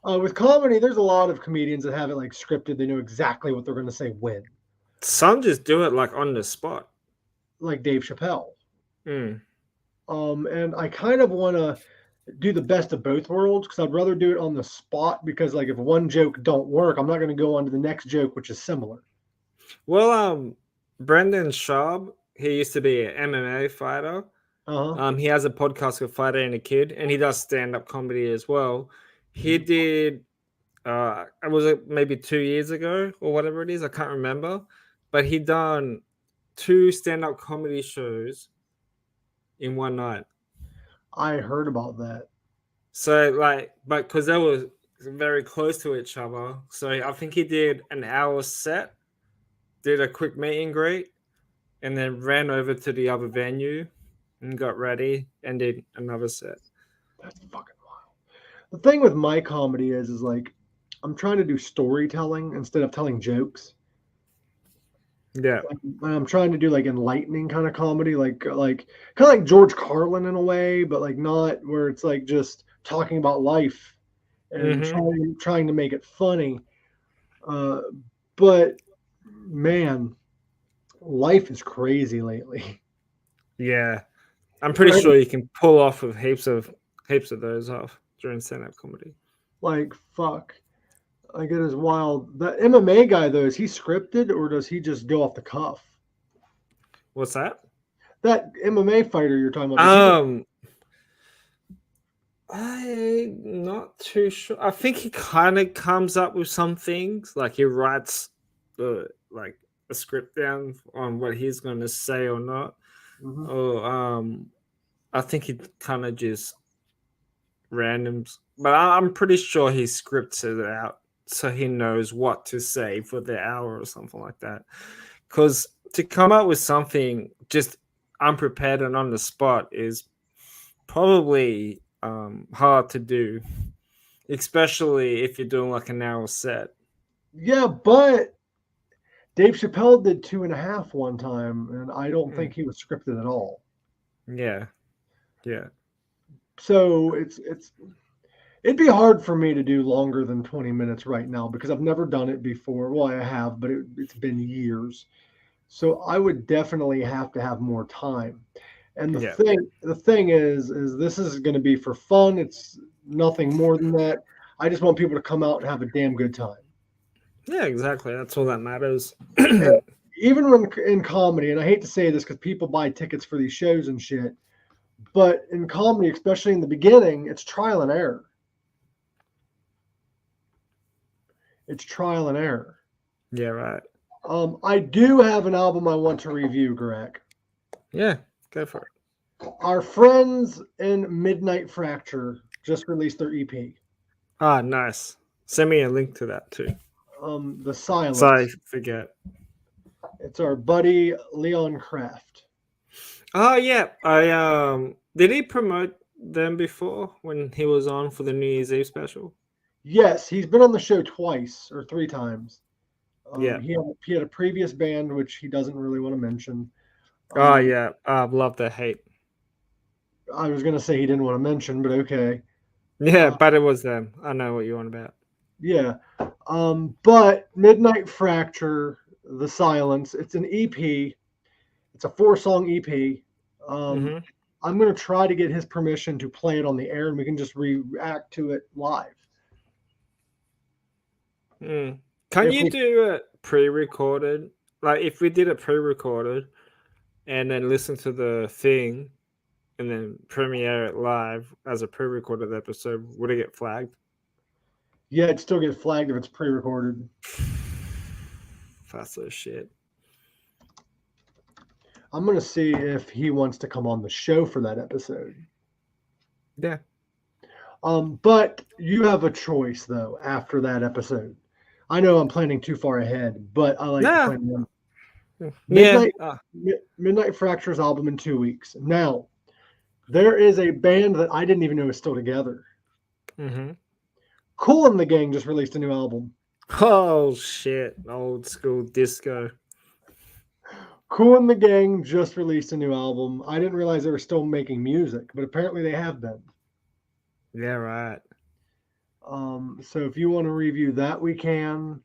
With comedy, there's a lot of comedians that have it like scripted. They know exactly what they're going to say when. Some just do it like on the spot. Like Dave Chappelle. And I kind of want to do the best of both worlds, because I'd rather do it on the spot, because like if one joke don't work, I'm not going to go on to the next joke, which is similar. Well, Brendan Schaub, he used to be an MMA fighter. He has a podcast with Fighter and a Kid, and he does stand-up comedy as well. He did, it was maybe 2 years ago or whatever it is, I can't remember, but he done 2 stand-up comedy shows in one night. I heard about that. So like, but because they were very close to each other, so I think he did an hour set, did a quick meet and greet, and then ran over to the other venue and got ready and did another set. That's fucking wild. The thing with my comedy is like, I'm trying to do storytelling instead of telling jokes. Yeah. I'm trying to do like enlightening kind of comedy, like kind of like George Carlin in a way, but like not where it's like just talking about life and trying to make it funny. But man, life is crazy lately. Yeah. I'm pretty sure you can pull off with heaps of those off during stand-up comedy. Like, fuck. Like, it is wild. The MMA guy, though, is he scripted or does he just go off the cuff? What's that? That MMA fighter you're talking about. I'm not too sure. I think he kind of comes up with some things. Like, he writes like a script down on what he's going to say or not. I think he kind of just randoms. But I'm pretty sure he scripts it out so he knows what to say for the hour or something like that. Because to come up with something just unprepared and on the spot is probably hard to do, especially if you're doing like an hour set. Yeah, but Dave Chappelle did 2.5 one time, and I don't think he was scripted at all. Yeah. So it'd be hard for me to do longer than 20 minutes right now because I've never done it before. Well, I have, but it's been years. So I would definitely have to have more time. And the thing is this is going to be for fun. It's nothing more than that. I just want people to come out and have a damn good time. Yeah, exactly. That's all that matters. Even when in comedy, and I hate to say this because people buy tickets for these shows and shit, but in comedy, especially in the beginning, it's trial and error. It's trial and error. Yeah, right. I do have an album I want to review, Gorak. Yeah, go for it. Our friends in Midnight Fracture just released their EP. Ah, nice. Send me a link to that too. The Silence. Sorry, forget. It's our buddy Leon Kraft. Oh yeah, I did he promote them before when he was on for the New Year's Eve special? Yes, he's been on the show twice or 3 times. Yeah, he had a previous band which he doesn't really want to mention. Oh yeah, love the hate. I was gonna say he didn't want to mention, but okay. Yeah, but it was them. I know what you're on about. Yeah, but Midnight Fracture, The Silence. It's an EP. It's a 4-song EP. I'm gonna try to get his permission to play it on the air, and we can just react to it live. Can you do it pre-recorded? Like if we did it pre-recorded and then listen to the thing and then premiere it live as a pre-recorded episode, would it get flagged? Yeah, it'd still get flagged if it's pre-recorded. That's so shit. I'm gonna see if he wants to come on the show for that episode. Yeah. But you have a choice though after that episode. I know I'm planning too far ahead, but I like to plan them. Midnight Fracture's album in 2 weeks. Now, there is a band that I didn't even know was still together. Kool and the Gang just released a new album. Oh shit! Old school disco. Kool and the Gang just released a new album. I didn't realize they were still making music, but apparently they have been. Yeah, right. So if you want to review that, we can.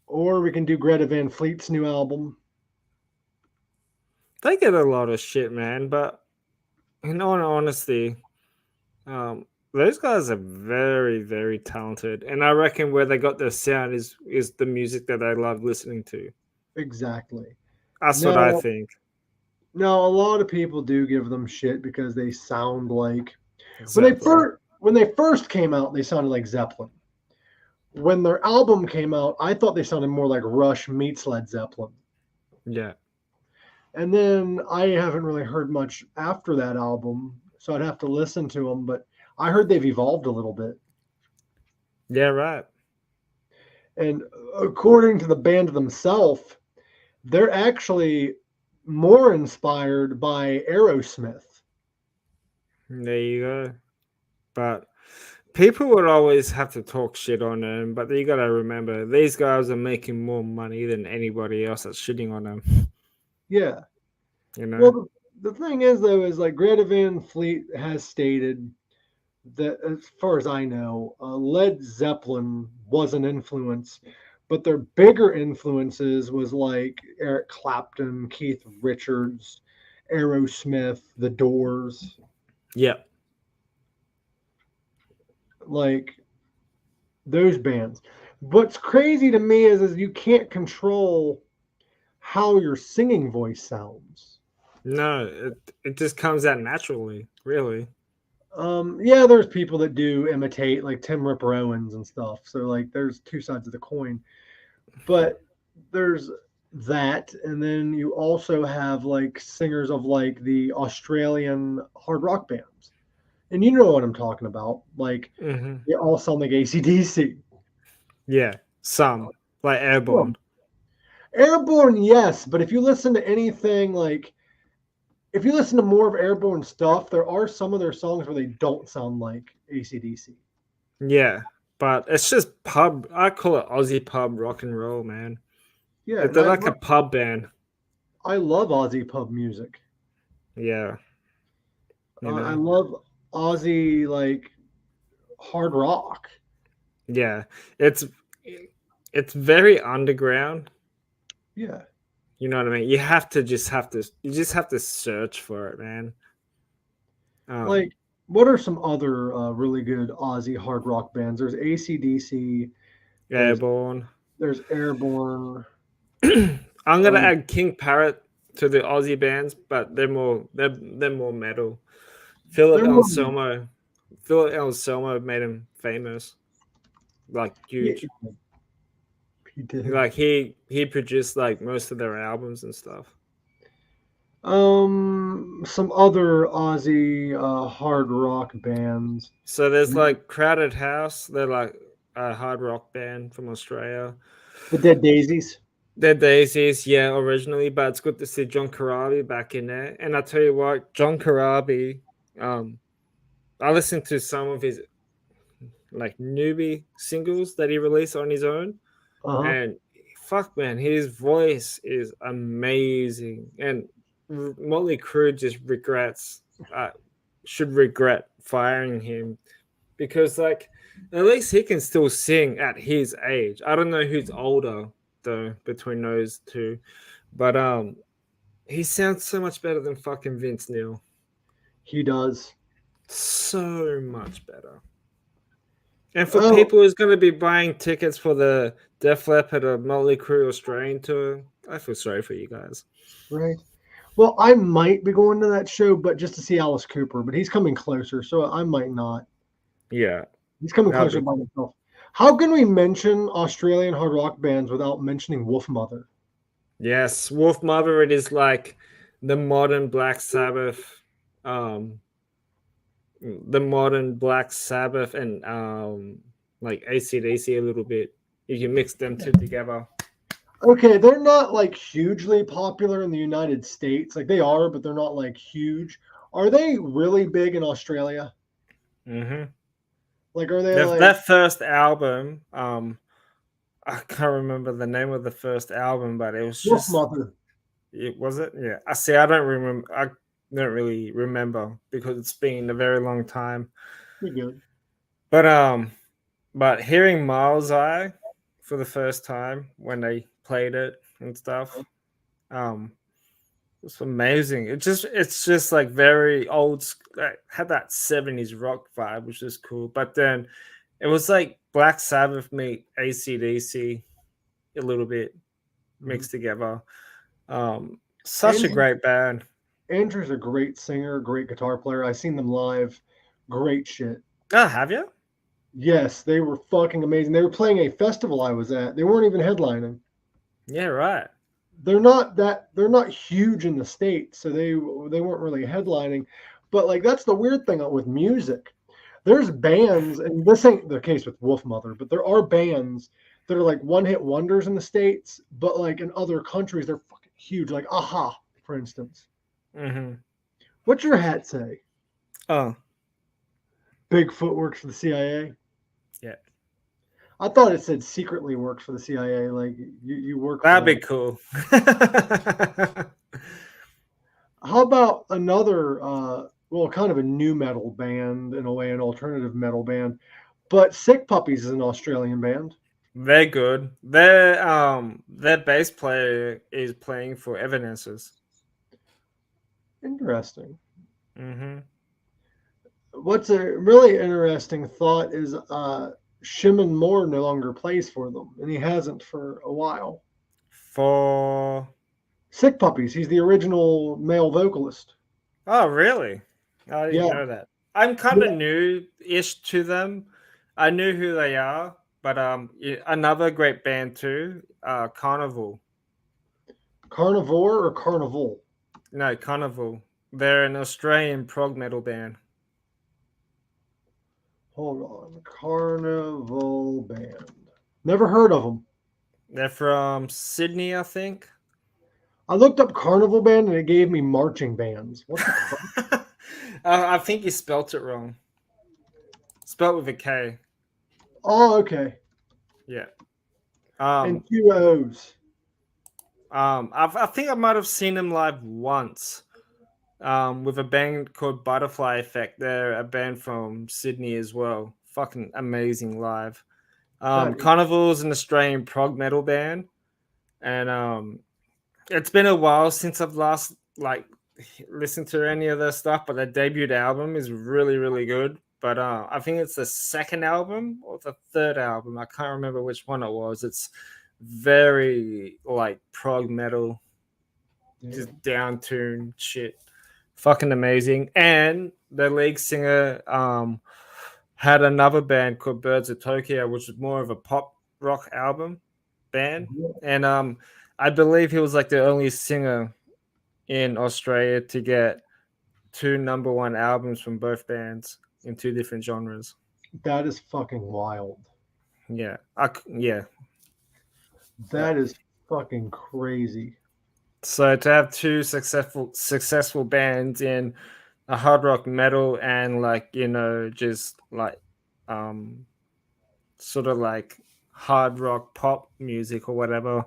Or we can do Greta Van Fleet's new album. They get a lot of shit, man. But in all honesty, those guys are very, very talented. And I reckon where they got their sound is the music that they love listening to. Exactly. That's what I think. No, a lot of people do give them shit because they sound like... Zeppelin. When they first came out, they sounded like Zeppelin. When their album came out, I thought they sounded more like Rush meets Led Zeppelin. Yeah. And then I haven't really heard much after that album, so I'd have to listen to them, but I heard they've evolved a little bit. Yeah, right. And according to the band themselves, they're actually more inspired by Aerosmith. There you go. But people would always have to talk shit on them. But you got to remember, these guys are making more money than anybody else that's shitting on them. Yeah. You know? Well, the thing is, though, is like Greta Van Fleet has stated that, as far as I know, Led Zeppelin was an influence, but their bigger influences was like Eric Clapton, Keith Richards, Aerosmith, The Doors. Yep. Like those bands. What's crazy to me is you can't control how your singing voice sounds. No, it just comes out naturally, really. Yeah, there's people that do imitate, like Tim Ripper Owens and stuff. So like there's two sides of the coin. But there's that, and then you also have like singers of like the Australian hard rock bands. And you know what I'm talking about. Like, they all sound like AC/DC. Yeah, some. Like Airborne. Well, Airborne, yes. But if you listen to anything like if you listen to more of Airborne stuff, there are some of their songs where they don't sound like AC/DC. Yeah, but it's just pub. I call it Aussie pub rock and roll, man. Yeah, and They're like a pub band. I love Aussie pub music. Yeah, I love Aussie like hard rock. Yeah, it's very underground. Yeah. You know what I mean? You just have to search for it, man. Like, what are some other really good Aussie hard rock bands? There's AC/DC. Airborne. There's Airborne. I'm gonna add King Parrot to the Aussie bands, but they're more metal. Philip Anselmo made him famous, like huge. Yeah, he did. Like he produced like most of their albums and stuff. Some other Aussie hard rock bands. So there's like Crowded House. They're like a hard rock band from Australia. The Dead Daisies. Dead Daisies, yeah, originally, but it's good to see John Corabi back in there. And I tell you what, John Corabi, I listened to some of his like newbie singles that he released on his own, and fuck, man, his voice is amazing. And Motley Crue just should regret firing him, because like at least he can still sing at his age. I don't know who's older though between those two, but he sounds so much better than fucking Vince Neil. He does so much better. And for people who's going to be buying tickets for the Def Leppard or Motley Crue Australian tour, I feel sorry for you guys. Right. Well, I might be going to that show, but just to see Alice Cooper. But he's coming closer, so I might not. Yeah. He's coming closer by himself. How can we mention Australian hard rock bands without mentioning Wolfmother? Yes, Wolfmother. It is like the modern Black Sabbath, and like AC/DC a little bit. You can mix them two together. Okay, they're not like hugely popular in the United States. Like they are, but they're not like huge. Are they really big in Australia? Mm-hmm. Like, are they that first album? I can't remember the name of the first album, but it was just Wolfmother. It was it? Yeah. I see. I don't remember. I don't really remember because it's been a very long time. Pretty good. But hearing Miles Eye for the first time when they played it and stuff, it's amazing. It's just like very old. Had that 70s rock vibe, which is cool. But then it was like Black Sabbath meet AC/DC a little bit mixed together. Such a great band. Andrew's a great singer, great guitar player. I've seen them live. Great shit. Oh, have you? Yes, they were fucking amazing. They were playing a festival I was at. They weren't even headlining. Yeah, right. They're not huge in the States, so they weren't really headlining. But like that's the weird thing with music. There's bands, and this ain't the case with Wolfmother, but there are bands that are like one-hit wonders in the States, but like in other countries they're fucking huge. Like Aha, for instance. Mm-hmm. What's your hat say? Oh. Bigfoot works for the CIA? Yeah. I thought it said secretly works for the CIA. Like you work. That'd be cool. How about another, kind of a new metal band in a way, an alternative metal band, but Sick Puppies is an Australian band. They're good. Their bass player is playing for Evanescence. Interesting. Mm-hmm. What's a really interesting thought is Shimon Moore no longer plays for them, and he hasn't for a while. For Sick Puppies, he's the original male vocalist. Oh, really? I didn't know that. I'm kind of new-ish to them. I knew who they are, but another great band too, Carnival. Carnivore or Carnival? No, Carnival. They're an Australian prog metal band. Hold on. Carnival band. Never heard of them. They're from Sydney, I think. I looked up carnival band and it gave me marching bands. What the fuck? I think you spelt it wrong. Spelt with a K. Oh, okay. Yeah. And two O's. I think I might have seen them live once. With a band called Butterfly Effect. They're a band from Sydney as well. Fucking amazing live. Carnival's an Australian prog metal band, and it's been a while since I've last listened to any of their stuff. But their debut album is really, really good. But I think it's the second album or the third album. I can't remember which one it was. It's very like prog metal, just down tuned shit. Fucking amazing. And the lead singer had another band called Birds of Tokyo, which is more of a pop rock album band. And I believe he was like the only singer in Australia to get 2 #1 albums from both bands in 2 different genres. That is fucking wild. Yeah. That is fucking crazy. So to have 2 successful bands in a hard rock metal and just like sort of like hard rock pop music or whatever,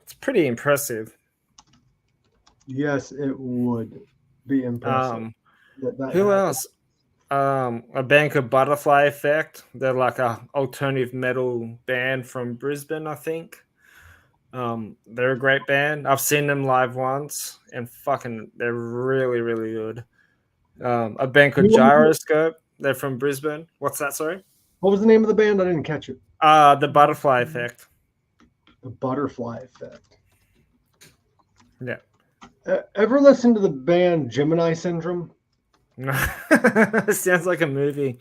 it's pretty impressive. Yes, it would be impressive. Who else? A band called Butterfly Effect. They're like a alternative metal band from Brisbane, I think. They're a great band. I've seen them live once, and fucking, they're really, really good. A band called Gyroscope. They're from Brisbane. What's that? Sorry. What was the name of the band? I didn't catch it. The Butterfly Effect. The Butterfly Effect. Yeah. Ever listen to the band Gemini Syndrome? Sounds like a movie.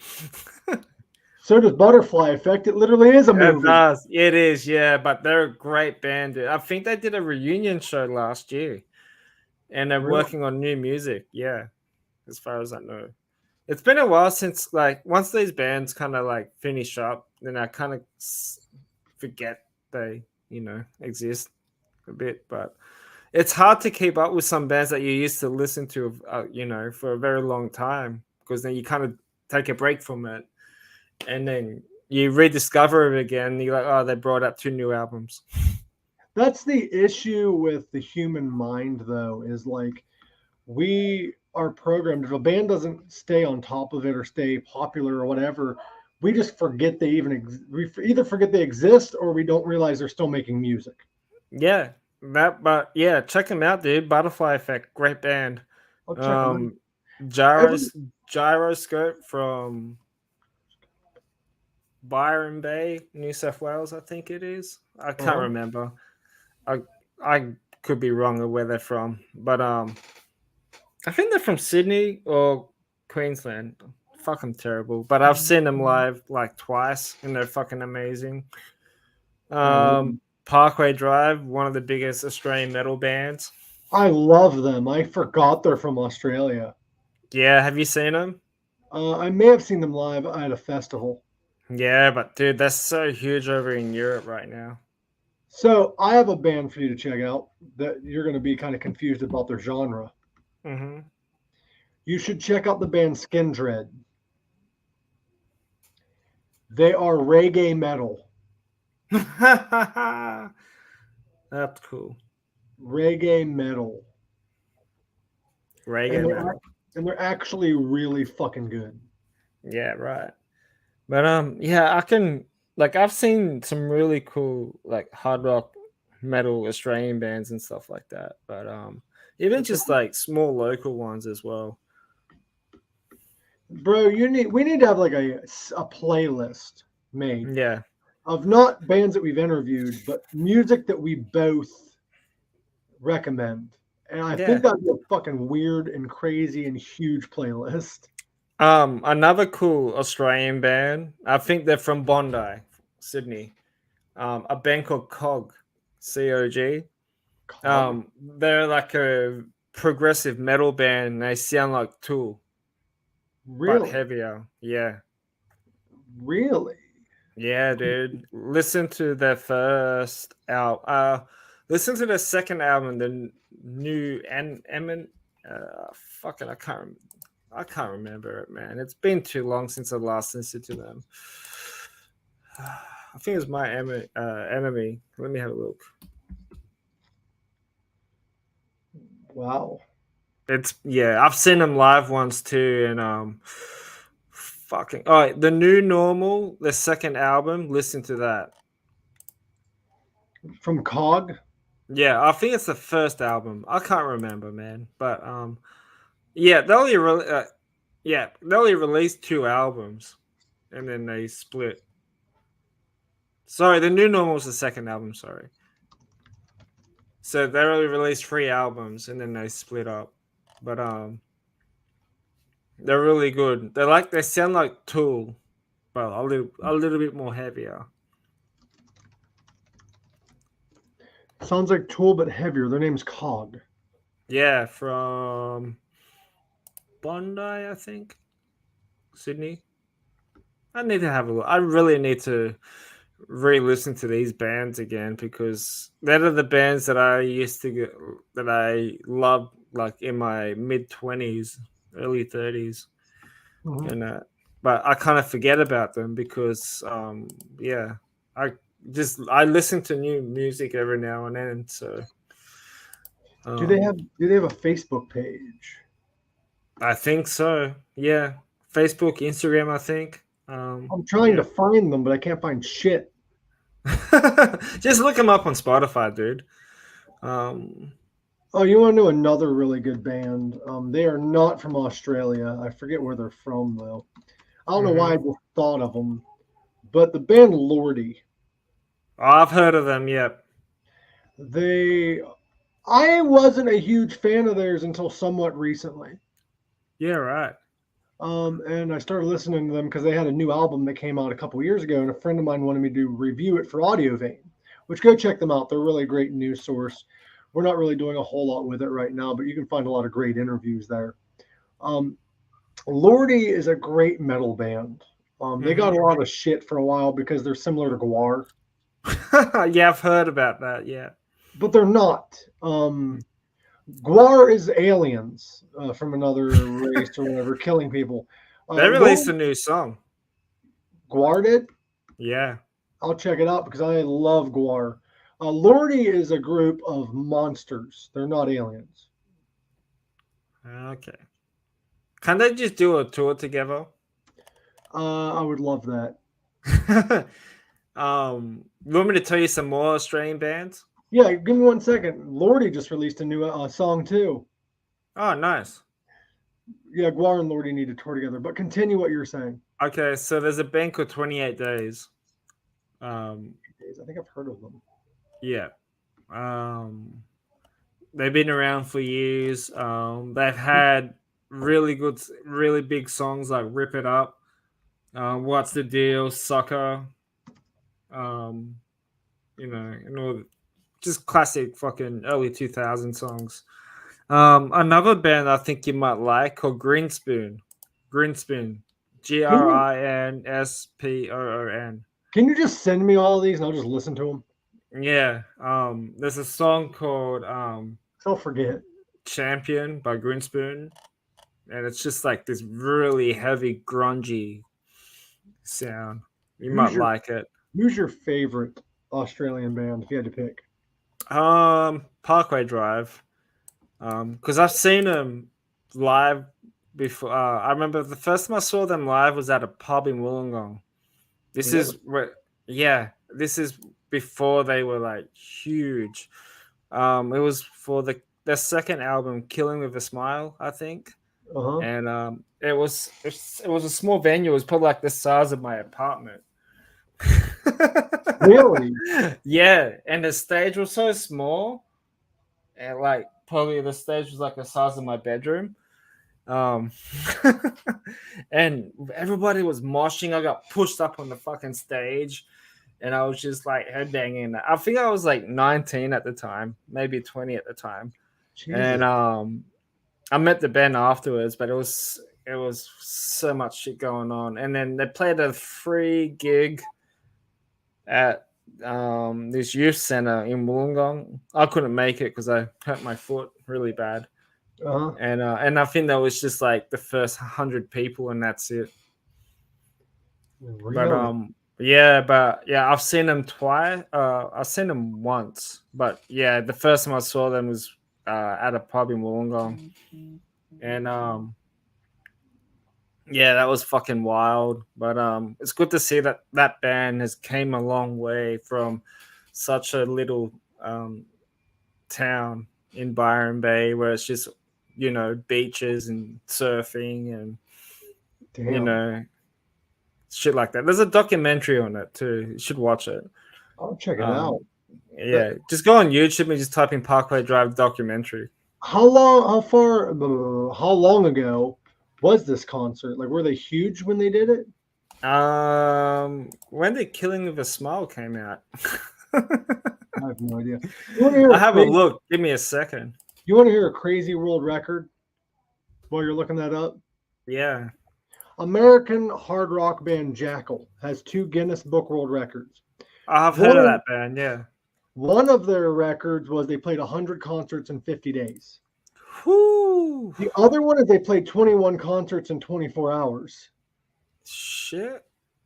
So does Butterfly Effect. It literally is a movie. It does. It is, yeah. But they're a great band, dude. I think they did a reunion show last year. And they're working on new music. Yeah. As far as I know. It's been a while since, like, once these bands kind of, like, finish up, then I kind of forget they, exist a bit. But it's hard to keep up with some bands that you used to listen to, for a very long time. Because then you kind of take a break from it. And then you rediscover it again. And you're like, oh, they brought up 2 new albums. That's the issue with the human mind, though, is like we are programmed. If a band doesn't stay on top of it or stay popular or whatever, we just forget they even we either forget they exist or we don't realize they're still making music. Yeah, check them out, dude. Butterfly Effect, great band. I'll check them out. Gyroscope from Byron Bay, New South Wales, I think it is. I can't remember. I could be wrong of where they're from, but I think they're from Sydney or Queensland. Fucking terrible, but I've seen them live like twice, and they're fucking amazing. Parkway Drive, one of the biggest Australian metal bands. I love them. I forgot they're from Australia. Yeah, have you seen them? I may have seen them live at a festival. Yeah, but dude, they're so huge over in Europe right now. So I have a band for you to check out that you're going to be kind of confused about their genre. Mm-hmm. You should check out the band Skin Dread. They are reggae metal. That's cool. Reggae metal. Metal. And they're actually really fucking good. Yeah, right. But I can, like, I've seen some really cool like hard rock metal Australian bands and stuff like that. But even just like small local ones as well. Bro, we need to have like a playlist made. Yeah. Of not bands that we've interviewed, but music that we both recommend. And I think that'd be a fucking weird and crazy and huge playlist. Another cool Australian band, I think they're from Bondi, Sydney. A band called COG, COG. They're like a progressive metal band. And they sound like Tool. Really? But heavier. Yeah. Really? Yeah, dude. Listen to their first album. listen to the second album, the new and Emin. Fucking, I can't remember it, man. It's been too long since I last listened to them. I think it's my enemy. Let me have a look. Wow. I've seen them live once too, and fucking the new normal, the second album. Listen to that. From Cog. Yeah, I think it's the first album. I can't remember, man, but yeah, they only released 2 albums, and then they split. Sorry, the new normal was the second album. Sorry. So they only released 3 albums, and then they split up. But they're really good. They sound like Tool, but a little bit more heavier. Sounds like Tool, but heavier. Their name's Cog. Yeah, from Bondi, I think. Sydney. I need to have a look. I really need to re-listen to these bands again because they're the bands that I used to get, that I loved, like in my mid-20s, early 30s, and but I kind of forget about them because I listen to new music every now and then. So do they have a Facebook page? I think so. Yeah, Facebook, Instagram. I think. I'm trying to find them, but I can't find shit. Just look them up on Spotify, dude. Oh, you want to know another really good band? They are not from Australia. I forget where they're from, though. I don't know why I just thought of them. But the band Lordy. Oh, I've heard of them, yep. I wasn't a huge fan of theirs until somewhat recently. Yeah, right. And I started listening to them because they had a new album that came out a couple years ago, and a friend of mine wanted me to review it for Audio Vein, which go check them out. They're a really great news source. We're not really doing a whole lot with it right now, but you can find a lot of great interviews there. Lordy is a great metal band. They got a lot of shit for a while because they're similar to Gwar. Yeah, I've heard about that, yeah. But they're not. Gwar is aliens from another race or whatever, killing people. They released a new song. Gwar did? Yeah. I'll check it out because I love Gwar. Lordy is a group of monsters. They're not aliens. Okay. Can they just do a tour together? I would love that. You want me to tell you some more Australian bands? Yeah, give me 1 second. Lordy just released a new song too. Oh, nice. Yeah, Gwar and Lordy need to tour together. But continue what you're saying. Okay, so there's a band called 28 Days. I think I've heard of them. Yeah. They've been around for years. They've had really good, really big songs like Rip It Up, What's the Deal, Sucker, and all just classic fucking early 2000 songs. Another band I think you might like called Grinspoon. Grinspoon. Grinspon. Can you just send me all of these and I'll just listen to them? Yeah. There's a song called I'll forget. Champion by Grinspoon. And it's just like this really heavy, grungy sound. You might like it. Who's your favorite Australian band if you had to pick? Parkway Drive. Because I've seen them live before. I remember the first time I saw them live was at a pub in Wollongong. This is before they were like huge. It was for their second album, Killing with a Smile, I think. And it was a small venue. It was probably like the size of my apartment. Really? Yeah, and the stage was so small, and like probably the stage was like the size of my bedroom. And everybody was moshing. I got pushed up on the fucking stage, and I was just like headbanging. I think I was like 19 at the time, maybe 20 at the time. Jesus. And I met the band afterwards, but it was so much shit going on. And then they played a free gig at this youth center in Wollongong. I couldn't make it because I hurt my foot really bad, Uh-huh. and I think that was just like the first 100 people, and that's it. But Really? yeah, I've seen them twice. I've seen them once, but yeah, the first time I saw them was at a pub in Wollongong, and yeah, that was fucking wild. But it's good to see that that band has came a long way from such a little town in Byron Bay where it's just beaches and surfing and Damn. shit like that. There's a documentary on it too. You should watch it. I'll check it out. Um, yeah, just go on YouTube and just type in Parkway Drive documentary. How long ago was this concert? Like, were they huge when they did it? When did Killing of a Smile came out? I have no idea. I have a look. Give me a second. You want to hear a crazy world record while you're looking that up? Yeah. American hard rock band Jackal has 2 Guinness Book World Records. I've heard of that band, yeah. One of their records was they played 100 concerts in 50 days. Whoo! The other one is they played 21 concerts in 24 hours. Shit.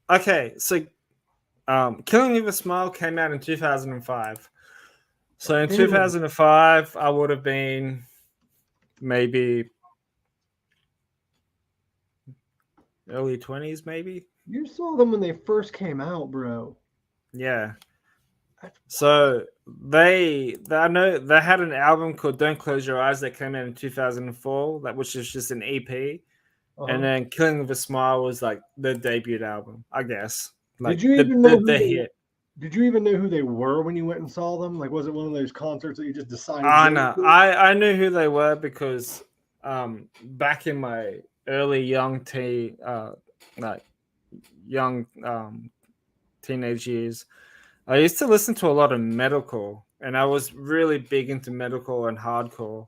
Okay, so Killing of a Smile came out in 2005. So in 2005, I would have been maybe early 20s, maybe. You saw them when they first came out, bro. Yeah. So I know they had an album called Don't Close Your Eyes that came out in 2004, which is just an EP. Uh-huh. And then Killing of a Smile was like the debut album, I guess. Like Did you even know the hit? Did you even know who they were when you went and saw them? Like, was it one of those concerts that you just decided? I know. I knew who they were because back in my early young teenage years, I used to listen to a lot of metalcore, and I was really big into metalcore and hardcore.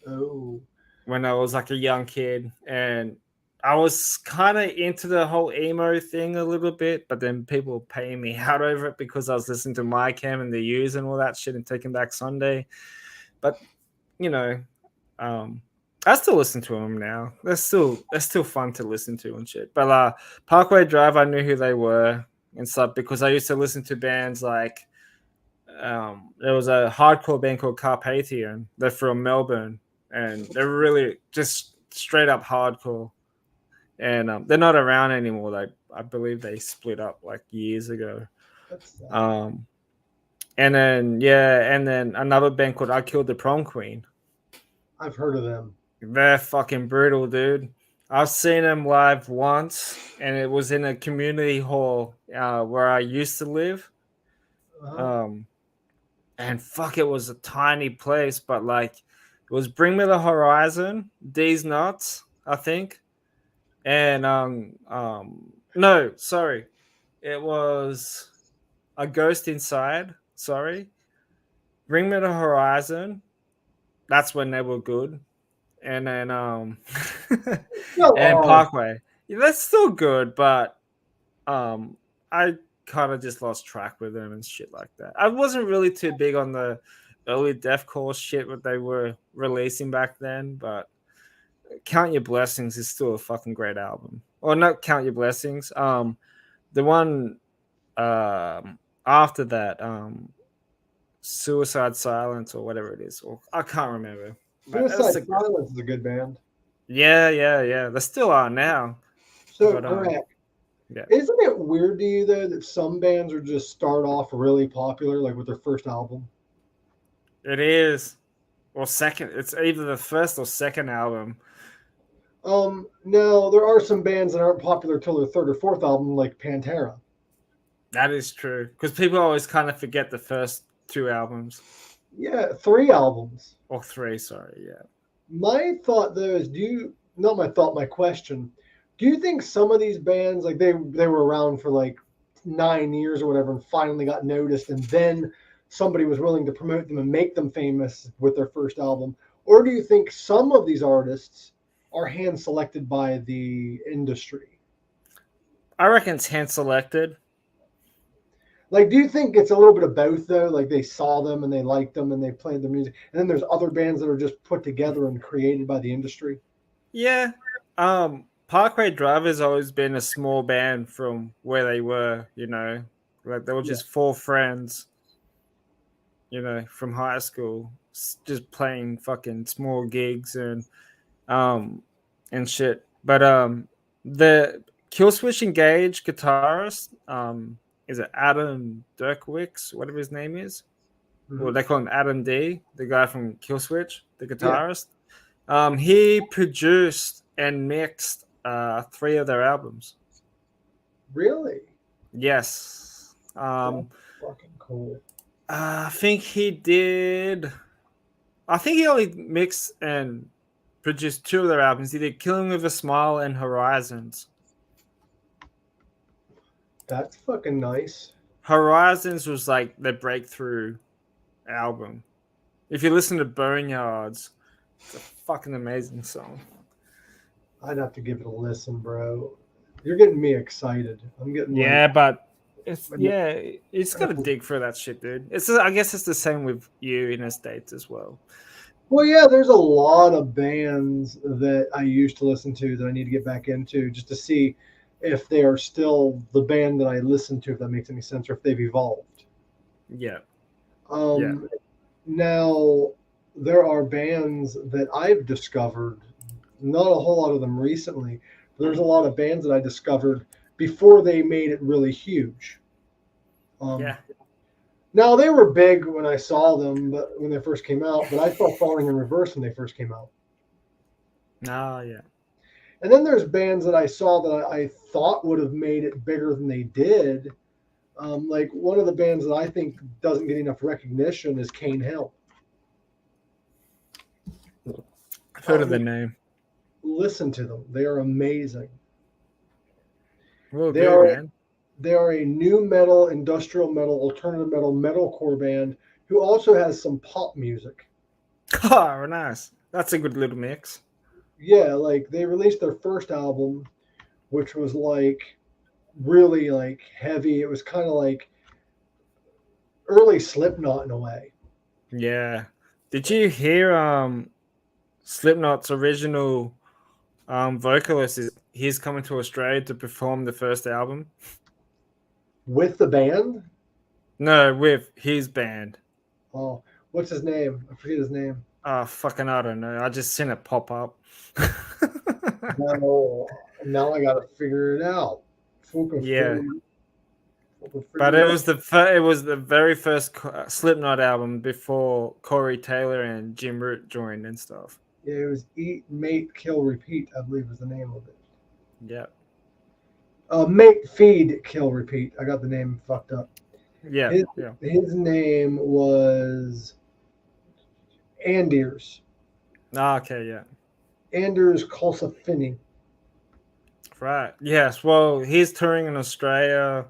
Oh. When I was like a young kid, and I was kind of into the whole emo thing a little bit, but then people were paying me out over it because I was listening to My Chem and the Used and all that shit and Taking Back Sunday. But I still listen to them now. They're still fun to listen to and shit. But Parkway Drive, I knew who they were and stuff because I used to listen to bands like there was a hardcore band called Carpathian. They're from Melbourne and they're really just straight up hardcore. And they're not around anymore. I believe they split up like years ago. And then another band called I Killed the Prom Queen. I've heard of them. They're fucking brutal, dude. I've seen them live once, and it was in a community hall where I used to live. And fuck, it was a tiny place, but like it was Bring Me the Horizon, These Nuts, I think. And no, sorry. It was A Ghost Inside, sorry. Bring Me the Horizon. That's when they were good. And then and Parkway. Yeah, that's still good, but I kind of just lost track with them and shit like that. I wasn't really too big on the early deathcore shit that they were releasing back then, but Count Your Blessings is still a fucking great album. Or not Count Your Blessings. The one after that, Suicide Silence or whatever it is. Or I can't remember. Suicide Silence is a good band. Yeah. They still are now. So correct. Yeah. Isn't it weird to you though that some bands are just start off really popular, like with their first album? It is. Or second. It's either the first or second album. No, there are some bands that aren't popular till their third or fourth album, like Pantera. That is true. Because people always kind of forget the first 2 albums. Yeah, 3 albums. Or 3, sorry, yeah. My thought though is my question. Do you think some of these bands, like they were around for like 9 years or whatever and finally got noticed and then somebody was willing to promote them and make them famous with their first album? Or do you think some of these artists are hand selected by the industry? I reckon it's hand selected. Like, do you think it's a little bit of both though? Like they saw them and they liked them and they played their music, and then there's other bands that are just put together and created by the industry. Yeah. Parkway Drive has always been a small band from where they were, like they were just four friends, from high school, just playing fucking small gigs and shit. But the Killswitch Engage guitarist, is it Adam Dirkwicks, whatever his name is? Mm-hmm. Well, they call him Adam D, the guy from Killswitch, the guitarist. Yeah. He produced and mixed 3 of their albums. Really? Yes. That's fucking cool. I think he did. I think he only mixed and produced 2 of their albums. He did Killing with a Smile and Horizons. That's fucking nice. Horizons was like the breakthrough album. If you listen to Boneyards, it's a fucking amazing song. I'd have to give it a listen, bro. You're getting me excited. I'm getting but it's got to dig for that shit, dude. I guess it's the same with you in the States as well. Well, yeah, there's a lot of bands that I used to listen to that I need to get back into just to see if they are still the band that I listen to, if that makes any sense, or if they've evolved. Yeah. Now, there are bands that I've discovered, not a whole lot of them recently, but there's a lot of bands that I discovered before they made it really huge. Now, they were big when I saw them, but when they first came out, but I saw Falling in Reverse when they first came out. Oh, yeah. And then there's bands that I saw that I thought would have made it bigger than they did. Like one of the bands that I think doesn't get enough recognition is Cane Hill. I've heard of the name. Listen to them. They are amazing. Well, they are a new metal, industrial metal, alternative metal, metalcore band who also has some pop music. Oh, nice. That's a good little mix. Yeah, like they released their first album, which was like really like heavy. It was kind of like early Slipknot in a way. Yeah. Did you hear Slipknot's original vocalist he's coming to Australia to perform the first album? With the band? No, with his band. Oh, what's his name? I forget his name. Oh, fucking I don't know. I just seen it pop up. Now I gotta figure it out. Yeah. But it was the very first Slipknot album before Corey Taylor and Jim Root joined and stuff. Yeah, it was Eat, Mate, Kill, Repeat, I believe was the name of it. Yeah. Mate, Feed, Kill, Repeat. I got the name fucked up. Yeah. His name was Anders. Okay, yeah. Anders Colsafini. Right. Yes. Well, he's touring in Australia.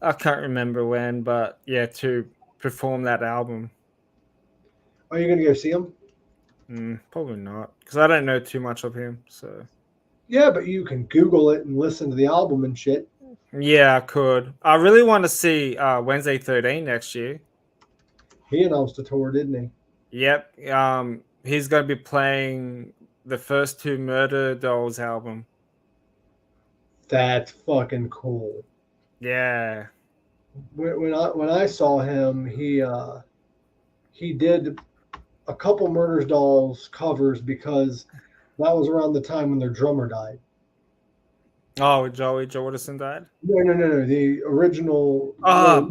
I can't remember when, but yeah, to perform that album. Are you going to go see him? Probably not, because I don't know too much of him. So. Yeah, but you can Google it and listen to the album and shit. Yeah, I could. I really want to see Wednesday 13 next year. He announced a tour, didn't he? Yep. He's going to be playing the first 2 Murder Dolls album. That's fucking cool. Yeah. When I saw him, he did a couple Murder Dolls covers because that was around the time when their drummer died. Oh, Joey Jordison died? No. The original.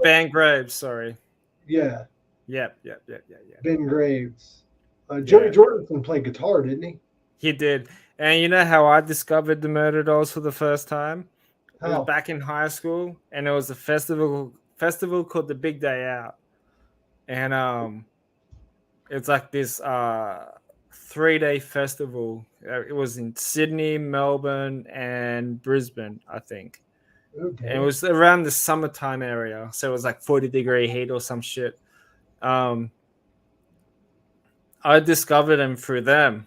Ben Graves. Sorry. Yeah. Yep. Ben Graves. Joey Jordison played guitar, didn't he? He did. And you know how I discovered the Murder Dolls for the first time? How? It was back in high school, and it was a festival called the Big Day Out. And it's like this 3-day festival. It was in Sydney, Melbourne, and Brisbane, I think. Okay. And it was around the summertime area, so it was like 40-degree heat or some shit. I discovered them through them,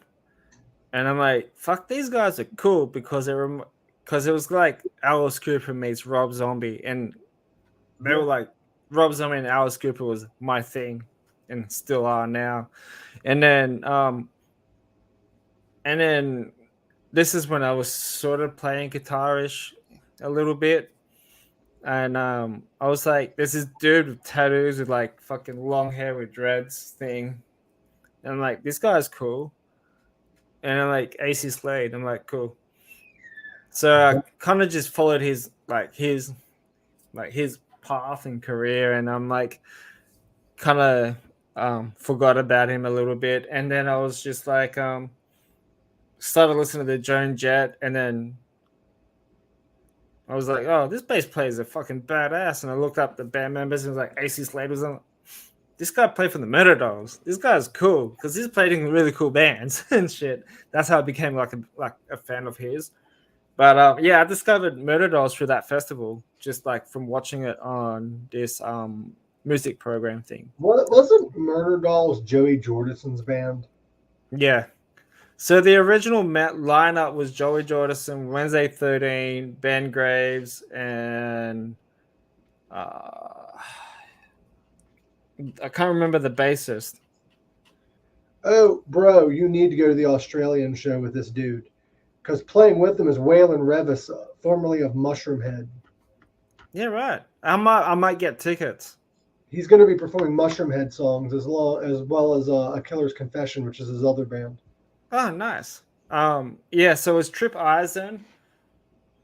and I'm like, "Fuck, these guys are cool," because it was like Alice Cooper meets Rob Zombie, and they were like Rob Zombie and Alice Cooper was my thing, and still are now. And then this is when I was sort of playing guitarish a little bit. And I was like, there's this dude with tattoos with like fucking long hair with dreads thing. And I'm like, this guy's cool. And I'm like, AC Slade. I'm like, cool. So I kind of just followed his path and career, and I'm like, kind of forgot about him a little bit. And then I was just like, started listening to the Joan Jett, and then I was like, oh, this bass player is a fucking badass. And I looked up the band members and was like, AC Slade was on. This guy played for the Murder Dolls. This guy's cool because he's played in really cool bands and shit. That's how I became like a fan of his. But yeah, I discovered Murder Dolls through that festival, just like from watching it on this music program thing. Wasn't Murder Dolls Joey Jordison's band? Yeah. So the original lineup was Joey Jordison, Wednesday 13, Ben Graves, and I can't remember the bassist. Oh, bro, you need to go to the Australian show with this dude. Because playing with him is Waylon Revis, formerly of Mushroomhead. Yeah, right. I might get tickets. He's going to be performing Mushroomhead songs as well as A Killer's Confession, which is his other band. Oh, nice. Yeah, so it's Trip Eisen,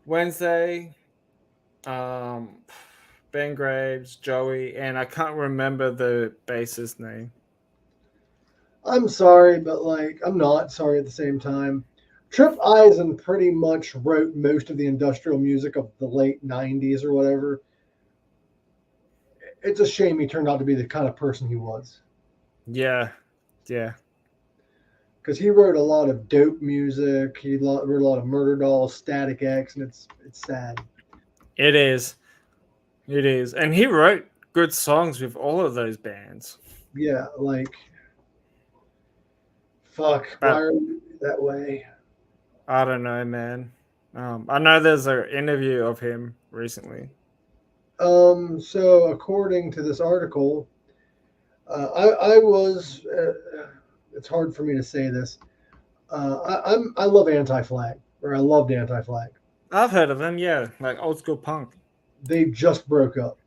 Wednesday, Ben Graves, Joey, and I can't remember the bassist name. I'm sorry, but like I'm not sorry at the same time. Trip Eisen pretty much wrote most of the industrial music of the late 90s or whatever. It's a shame he turned out to be the kind of person he was. Yeah. Because he wrote a lot of dope music. He wrote a lot of Murder Dolls, Static X, and it's sad. It is. And he wrote good songs with all of those bands. Yeah, like, fuck, why are you that way? I don't know, man. I know there's an interview of him recently. So according to this article, I was. It's hard for me to say this. I love Anti-Flag, or I loved Anti-Flag. I've heard of them, yeah, like old school punk. They just broke up.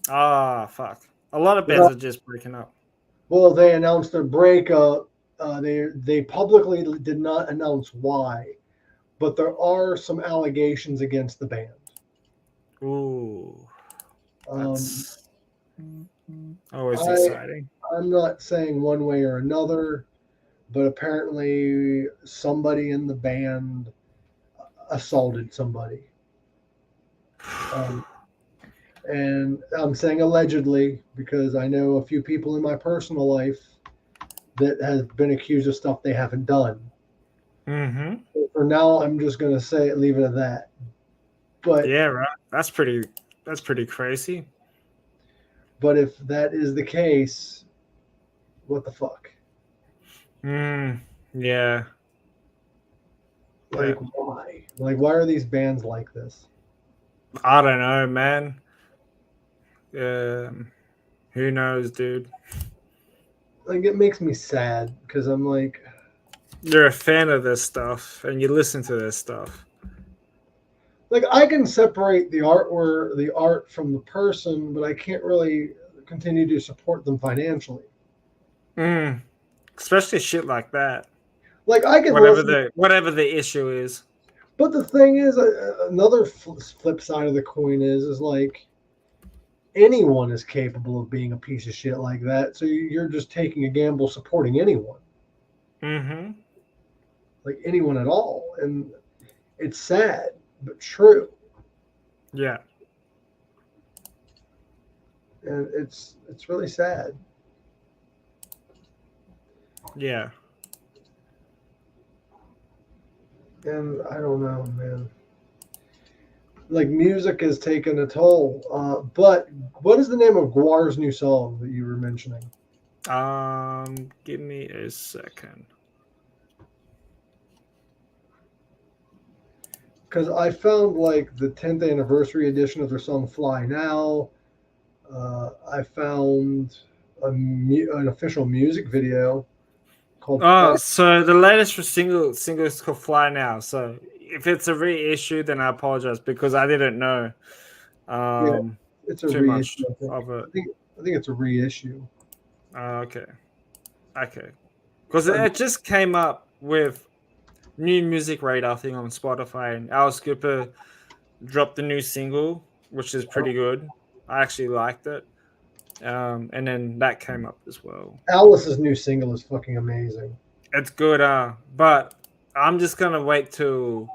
Ah, fuck. A lot of bands are just breaking up. Well, they announced their breakup. They publicly did not announce why, but there are some allegations against the band. Ooh, that's always exciting. I'm not saying one way or another, but apparently somebody in the band assaulted somebody. And I'm saying allegedly because I know a few people in my personal life that have been accused of stuff they haven't done. Mm-hmm. For now, I'm just going to leave it at that. But yeah, right. That's pretty crazy. But if that is the case, what the fuck? Yeah. Like, why? Like, why are these bands like this? I don't know, man. Who knows, dude? Like, it makes me sad because I'm like, you're a fan of this stuff and you listen to this stuff. Like, I can separate the art from the person, but I can't really continue to support them financially. Especially shit like that. Like, I can whatever the issue is. But the thing is, another flip side of the coin is like anyone is capable of being a piece of shit like that. So you're just taking a gamble supporting anyone. Mm-hmm. Like anyone at all, and it's sad but true. Yeah. And it's really sad. Yeah. And I don't know, man. Like, music has taken a toll. But what is the name of Guar's new song that you were mentioning? Give me a second. Because I found, like, the 10th anniversary edition of their song Fly Now. I found an official music video called Oh, Fly. so the latest single is called Fly Now. So if it's a reissue, then I apologize because I didn't know Yeah, it's a too reissue. much I think. of it. I think it's a reissue. Okay, okay, because Um, it just came up with new music radar thing on Spotify, and Alice Cooper dropped the new single, which is pretty good. I actually liked it. And then that came up as well. Alice's new single is fucking amazing. It's good, but I'm just gonna wait till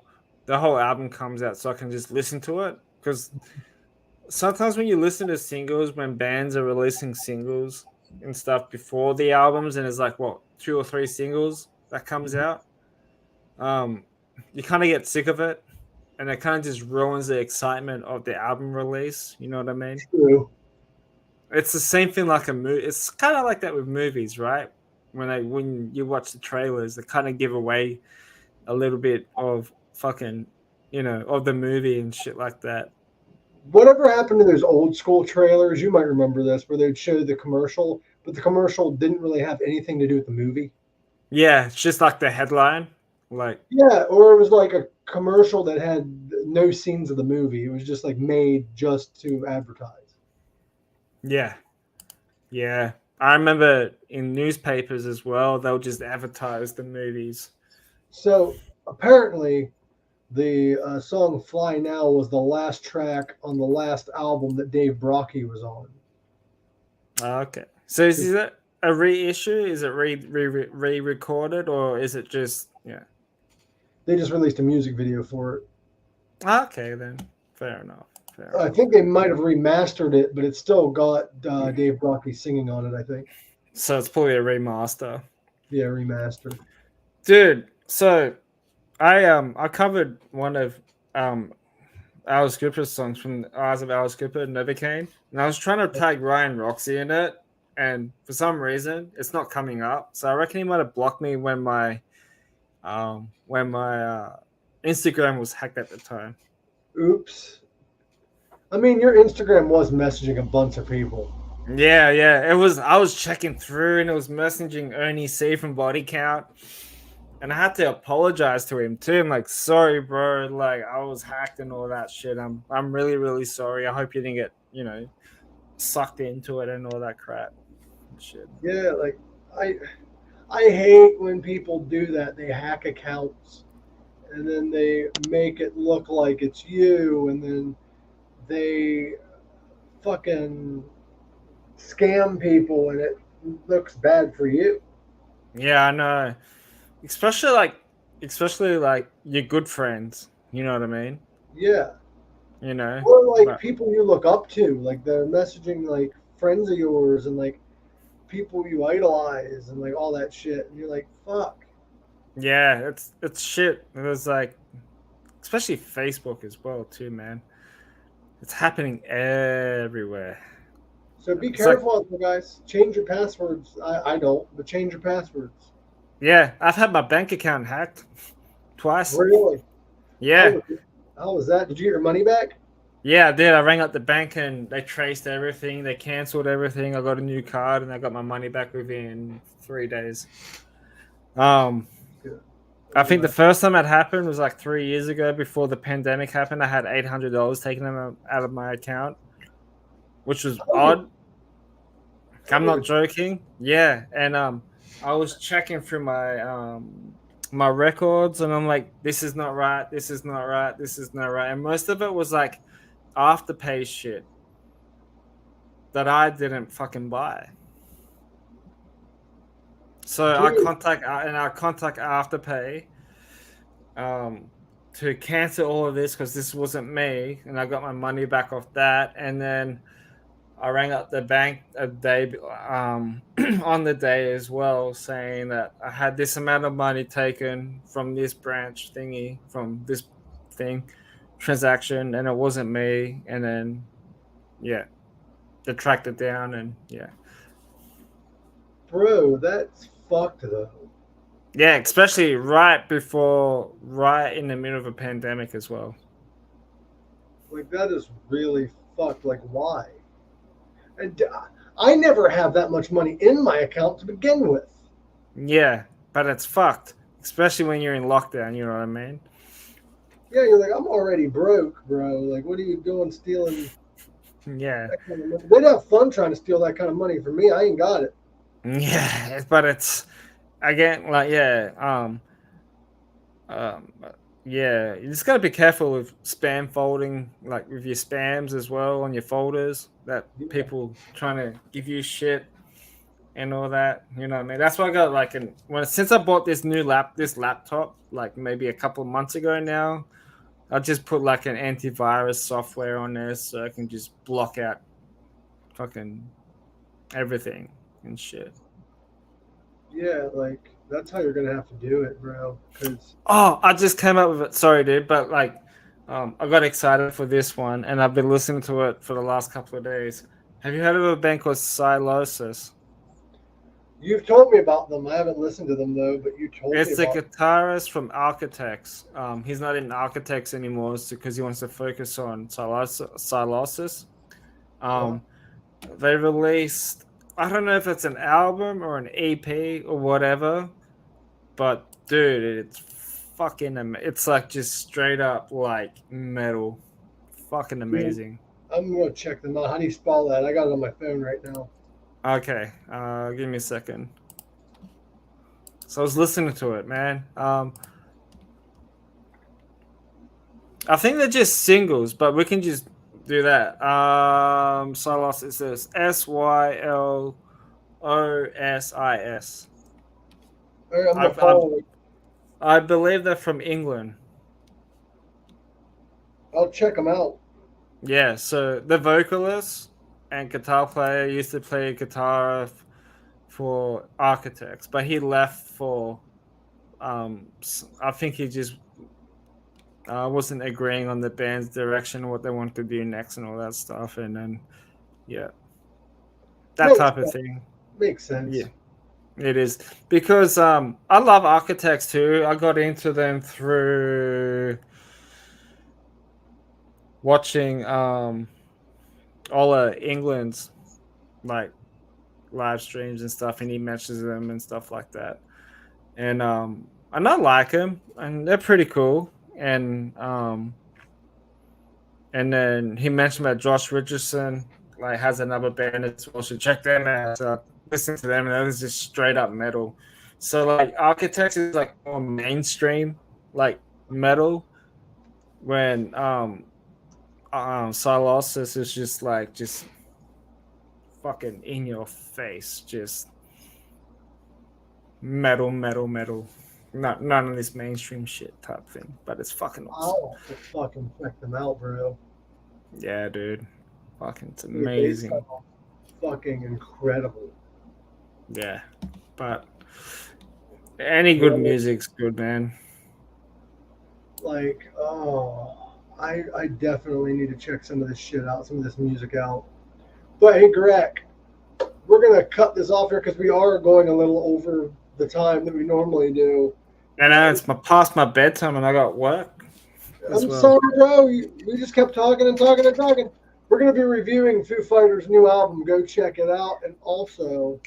the whole album comes out so I can just listen to it. Because sometimes when you listen to singles, when bands are releasing singles and stuff before the albums, and it's like what 2 or 3 singles that comes out, um, you kind of get sick of it, and it kind of just ruins the excitement of the album release. You know what I mean? True. It's the same thing like a movie. It's kind of like that with movies, right? When you watch the trailers, they kind of give away a little bit of fucking, of the movie and shit like that. Whatever happened to those old school trailers? You might remember this, where they'd show the commercial, but the commercial didn't really have anything to do with the movie. Yeah, it's just like the headline. Like, Yeah, or it was like a commercial that had no scenes of the movie. It was just like made just to advertise. yeah, yeah. I remember in newspapers as well, they'll just advertise the movies. So apparently, the song "Fly Now" was the last track on the last album that Dave Brockie was on. Okay. So is it a reissue? Is it re-recorded or is it just yeah? They just released a music video for it. Okay, then fair enough. Fair I enough. think they might have remastered it, but it's still got Dave Brockie singing on it. I think. So it's probably a remaster, Yeah, remastered. dude. So I covered one of Alice Cooper's songs from the Eyes of Alice Cooper, Novocaine, and I was trying to tag Ryan Roxie in it, and for some reason it's not coming up. So I reckon he might have blocked me when my Instagram was hacked at the time. Oops. I mean, your Instagram was messaging a bunch of people. Yeah, yeah. It was. I was checking through, and it was messaging Ernie C from Body Count, and I had to apologize to him too. I'm like, sorry, bro. Like, I was hacked and all that shit. I'm really, really sorry. I hope you didn't get sucked into it and all that crap. Shit. Yeah, like I I hate when people do that. They hack accounts and then they make it look like it's you, and then they fucking scam people, and it looks bad for you. Yeah, I know. Especially like your good friends. You know what I mean? Yeah. You know. Or like But people you look up to, like they're messaging like friends of yours and like people you idolize and like all that shit, and you're like, fuck. yeah, it's shit. It was like, especially Facebook as well too, man. It's happening everywhere. So be It's like, careful out there, guys. Change your passwords. I don't, but change your passwords. yeah, I've had my bank account hacked twice. Really? How Yeah, was, how was that? Did you get your money back? yeah, I did. I rang up the bank and they traced everything. They canceled everything. I got a new card and I got my money back within 3 days. Um, Good. I I'm think the glad. first time it happened was like 3 years ago before the pandemic happened. I had $800 taken out of my account, which was Oh, yeah. odd. I'm not joking. Yeah, and I was checking through my records, and I'm like, this is not right. This is not right. This is not right. And most of it was like afterpay shit that I didn't fucking buy. So Dude, I contact Afterpay to cancel all of this because this wasn't me, and I got my money back off that, and then I rang up the bank a day on the day as well, saying that I had this amount of money taken from this branch thingy, from this thing transaction, and it wasn't me. And then, yeah, they tracked it down, and yeah, bro, that's fucked though. yeah, especially right in the middle of a pandemic as well. Like that is really fucked. Like why? And I never have that much money in my account to begin with. Yeah, but it's fucked, especially when you're in lockdown. You know what I mean? Yeah, you're like, I'm already broke, bro. Like, what are you doing stealing Yeah, that kind of money? They'd have fun trying to steal that kind of money from me. I ain't got it. yeah, but it's again like um, yeah. You just gotta be careful with spam folding, like with your spams as well on your folders. That Yeah. people trying to give you shit and all that. You know what I mean? That's why I got like since I bought this laptop, like maybe a couple of months ago now. I just put like an antivirus software on there so I can just block out fucking everything and shit. Yeah, like, that's how you're going to have to do it, bro. Because, Oh, I just came up with it. Sorry, dude, but like, I got excited for this one, and I've been listening to it for the last couple of days. Have you heard of a band called Silosis? you've told me about them. I haven't listened to them, though, but you told me It's the about them. guitarist from Architects. He's not in Architects anymore because he wants to focus on Silosis. Um, they released, I don't know if it's an album or an EP or whatever, but dude, it's fucking it's like just straight up like metal, fucking amazing. I'm going to check them out. How do you spell that? I got it on my phone right now. Okay, give me a second. So I was listening to it, man. I think they're just singles, but we can just do that. Silos, it says Sylosis. All right, I'm going to follow it. I believe they're from England. I'll check them out. Yeah, so the vocalist and guitar player used to play guitar for Architects, but he left for I think he just wasn't agreeing on the band's direction, what they wanted to do next, and all that stuff, and then yeah, that Makes type of sense. thing. Makes sense. Yeah, it is because I love Architects too. I got into them through watching all of England's like live streams and stuff, and he mentions them and stuff like that. And I like them, and they're pretty cool. And then he mentioned that Josh Richardson like has another band as well. So check them out. So listen to them, and that was just straight up metal. So like Architects is like more mainstream, like metal. When Silosis is just fucking in your face, just metal. None of this mainstream shit type thing, but it's fucking awesome. I'll have to fucking check them out, bro. Yeah, dude. Fucking, it's Dude, they amazing. sound fucking incredible. Yeah, but any good music's good, man. Like, oh, I definitely need to check some of this shit out, some of this music out. But hey, Gorak, we're gonna cut this off here because we are going a little over the time that we normally do. And it's past my bedtime, and I got work. I'm sorry, bro. We just kept talking and talking and talking. We're going to be reviewing Foo Fighters' new album. Go check it out. And also,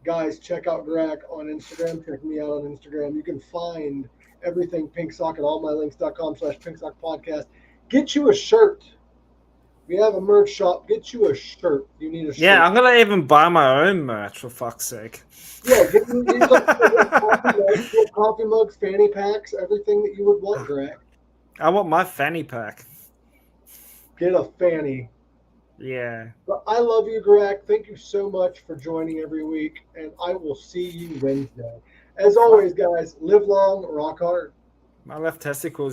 guys, check out Gorak on Instagram. Check me out on Instagram. You can find everything Pink Sock at allmylinks.com/pinksockpodcast. Get you a shirt. We have a merch shop. Get you a shirt. You need a shirt. Yeah, I'm going to even buy my own merch, for fuck's sake. Yeah, get coffee mugs, fanny packs, everything that you would want, Gorak. I want my fanny pack. Get a fanny. Yeah. But I love you, Gorak. Thank you so much for joining every week, and I will see you Wednesday. As always, guys, live long, rock hard. My left testicle